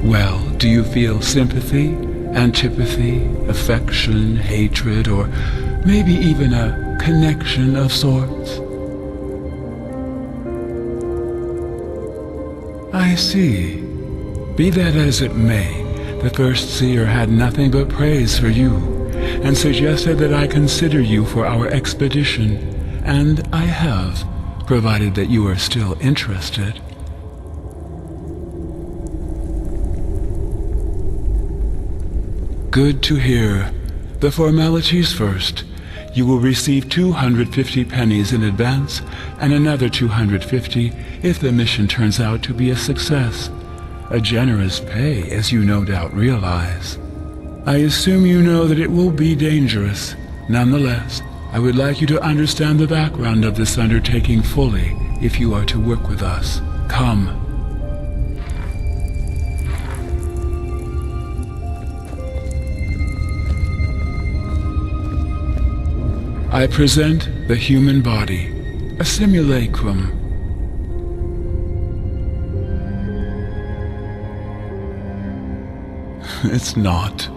Well, do you feel sympathy, antipathy, affection, hatred, or maybe even a connection of sorts? I see. Be that as it may, the first seer had nothing but praise for you, and suggested that I consider you for our expedition, and I have, provided that you are still interested. Good to hear. The formalities first. You will receive 250 pennies in advance, and another 250 if the mission turns out to be a success. A generous pay, as you no doubt realize. I assume you know that it will be dangerous. Nonetheless, I would like you to understand the background of this undertaking fully if you are to work with us. Come. I present the human body, a simulacrum. It's not.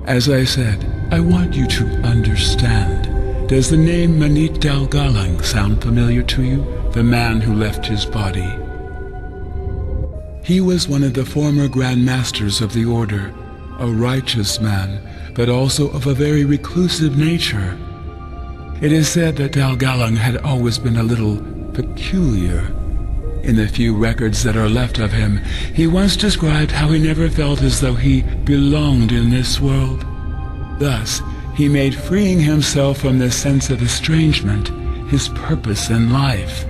As I said, I want you to understand. Does the name Manit Dalgalang sound familiar to you? The man who left his body. He was one of the former Grand Masters of the Order, a righteous man, but also of a very reclusive nature. It is said that Dalgalang had always been a little peculiar. In the few records that are left of him, he once described how he never felt as though he belonged in this world. Thus, he made freeing himself from this sense of estrangement his purpose in life.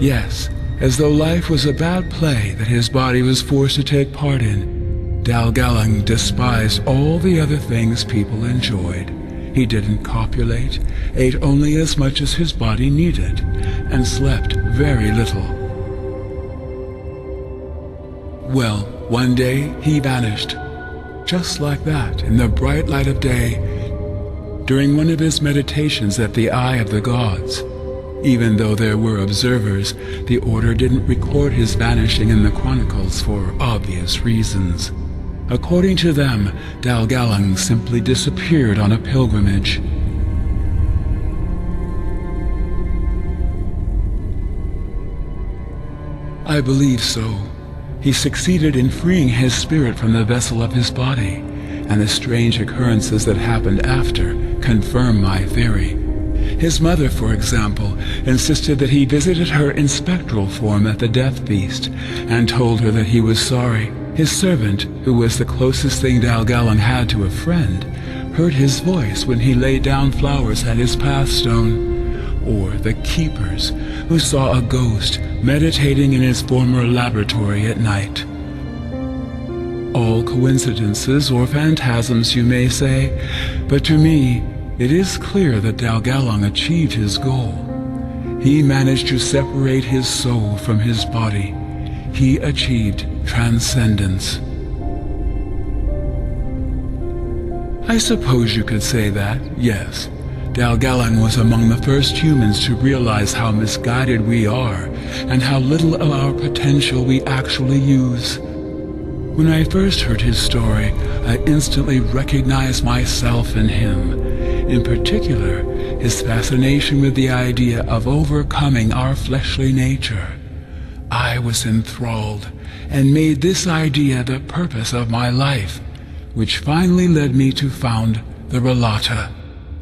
Yes, as though life was a bad play that his body was forced to take part in, Dalgalang despised all the other things people enjoyed. He didn't copulate, ate only as much as his body needed, and slept very little. Well, one day he vanished, just like that, in the bright light of day, during one of his meditations at the Eye of the Gods. Even though there were observers, the Order didn't record his vanishing in the chronicles for obvious reasons. According to them, Dalgalang simply disappeared on a pilgrimage. I believe so. He succeeded in freeing his spirit from the vessel of his body, and the strange occurrences that happened after confirm my theory. His mother, for example, insisted that he visited her in spectral form at the death feast, and told her that he was sorry. His servant, who was the closest thing Dalgalang had to a friend, heard his voice when he laid down flowers at his pathstone. Or the keepers, who saw a ghost meditating in his former laboratory at night. All coincidences or phantasms, you may say, but to me, it is clear that Dalgalang achieved his goal. He managed to separate his soul from his body. He achieved transcendence. I suppose you could say that, yes. Dalgalang was among the first humans to realize how misguided we are and how little of our potential we actually use. When I first heard his story, I instantly recognized myself in him. In particular, his fascination with the idea of overcoming our fleshly nature. I was enthralled and made this idea the purpose of my life, which finally led me to found the Relata.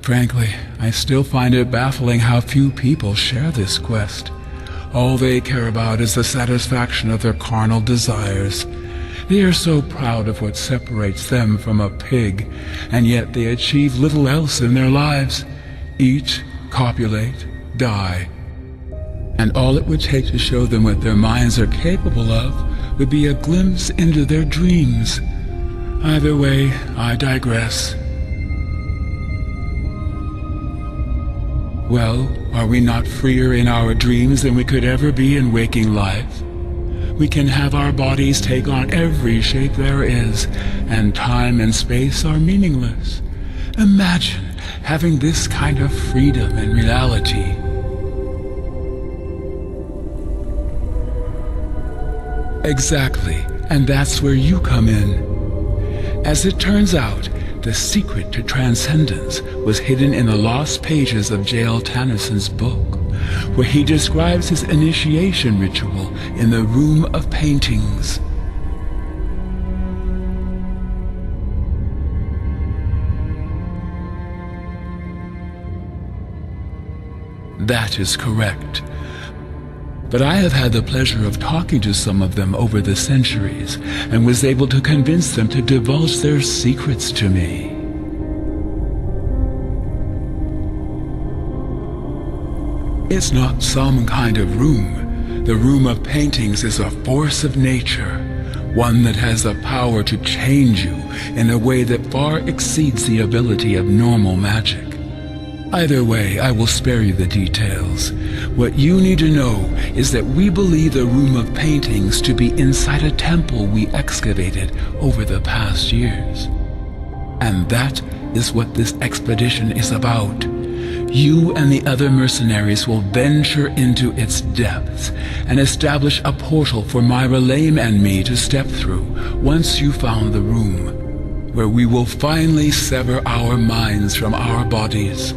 Frankly, I still find it baffling how few people share this quest. All they care about is the satisfaction of their carnal desires. They are so proud of what separates them from a pig, and yet they achieve little else in their lives. Eat, copulate, die. And all it would take to show them what their minds are capable of would be a glimpse into their dreams. Either way, I digress. Well, are we not freer in our dreams than we could ever be in waking life? We can have our bodies take on every shape there is, and time and space are meaningless. Imagine having this kind of freedom in reality. Exactly, and that's where you come in. As it turns out, the secret to transcendence was hidden in the lost pages of J.L. Tannisson's book, where he describes his initiation ritual in the Room of Paintings. That is correct. But I have had the pleasure of talking to some of them over the centuries, and was able to convince them to divulge their secrets to me. It's not some kind of room. The Room of Paintings is a force of nature, one that has the power to change you in a way that far exceeds the ability of normal magic. Either way, I will spare you the details. What you need to know is that we believe the Room of Paintings to be inside a temple we excavated over the past years. And that is what this expedition is about. You and the other mercenaries will venture into its depths and establish a portal for Myra Lame and me to step through once you found the room, where we will finally sever our minds from our bodies.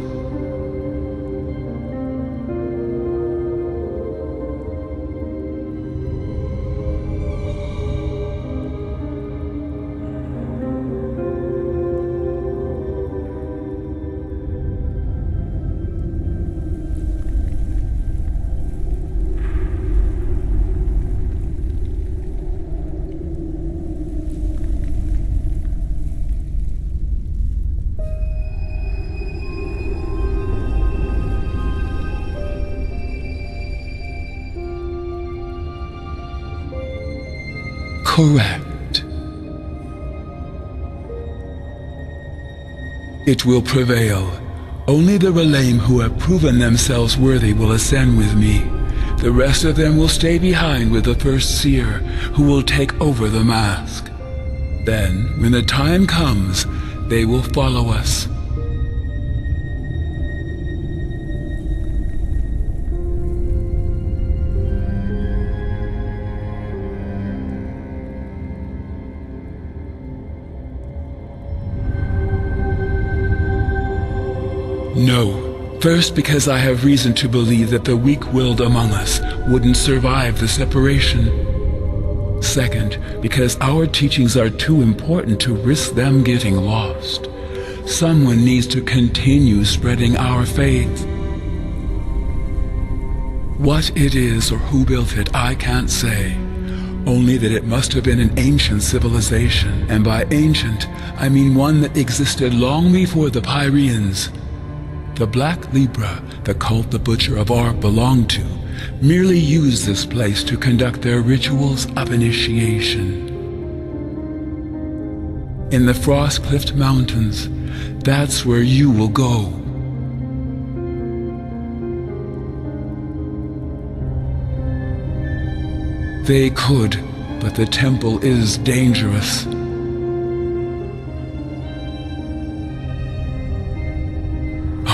Correct. It will prevail. Only the Relame who have proven themselves worthy will ascend with me. The rest of them will stay behind with the first seer, who will take over the mask. Then, when the time comes, they will follow us. No. First, because I have reason to believe that the weak-willed among us wouldn't survive the separation. Second, because our teachings are too important to risk them getting lost. Someone needs to continue spreading our faith. What it is or who built it, I can't say. Only that it must have been an ancient civilization, and by ancient, I mean one that existed long before the Pyreans. The Black Libra, the cult the Butcher of Ark belonged to, merely used this place to conduct their rituals of initiation. In the Frostcliff Mountains, that's where you will go. They could, but the temple is dangerous.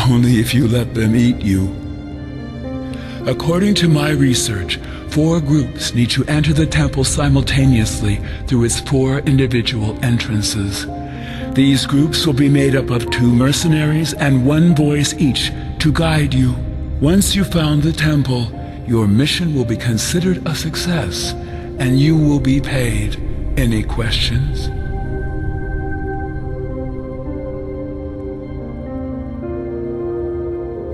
Only if you let them eat you. According to my research, 4 groups need to enter the temple simultaneously through its 4 individual entrances. These groups will be made up of 2 mercenaries and 1 voice each to guide you. Once you've found the temple, your mission will be considered a success, and you will be paid. Any questions?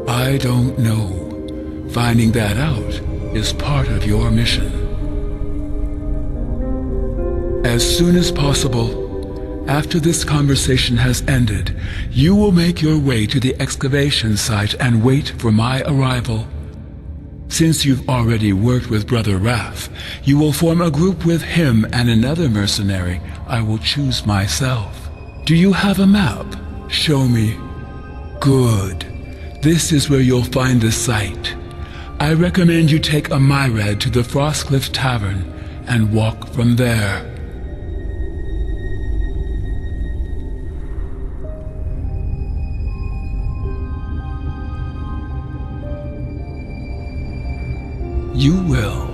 I don't know. Finding that out is part of your mission. As soon as possible, after this conversation has ended, you will make your way to the excavation site and wait for my arrival. Since you've already worked with Brother Wrath, you will form a group with him and another mercenary I will choose myself. Do you have a map? Show me. Good. This is where you'll find the site. I recommend you take a Myrad to the Frostcliff Tavern and walk from there. You will.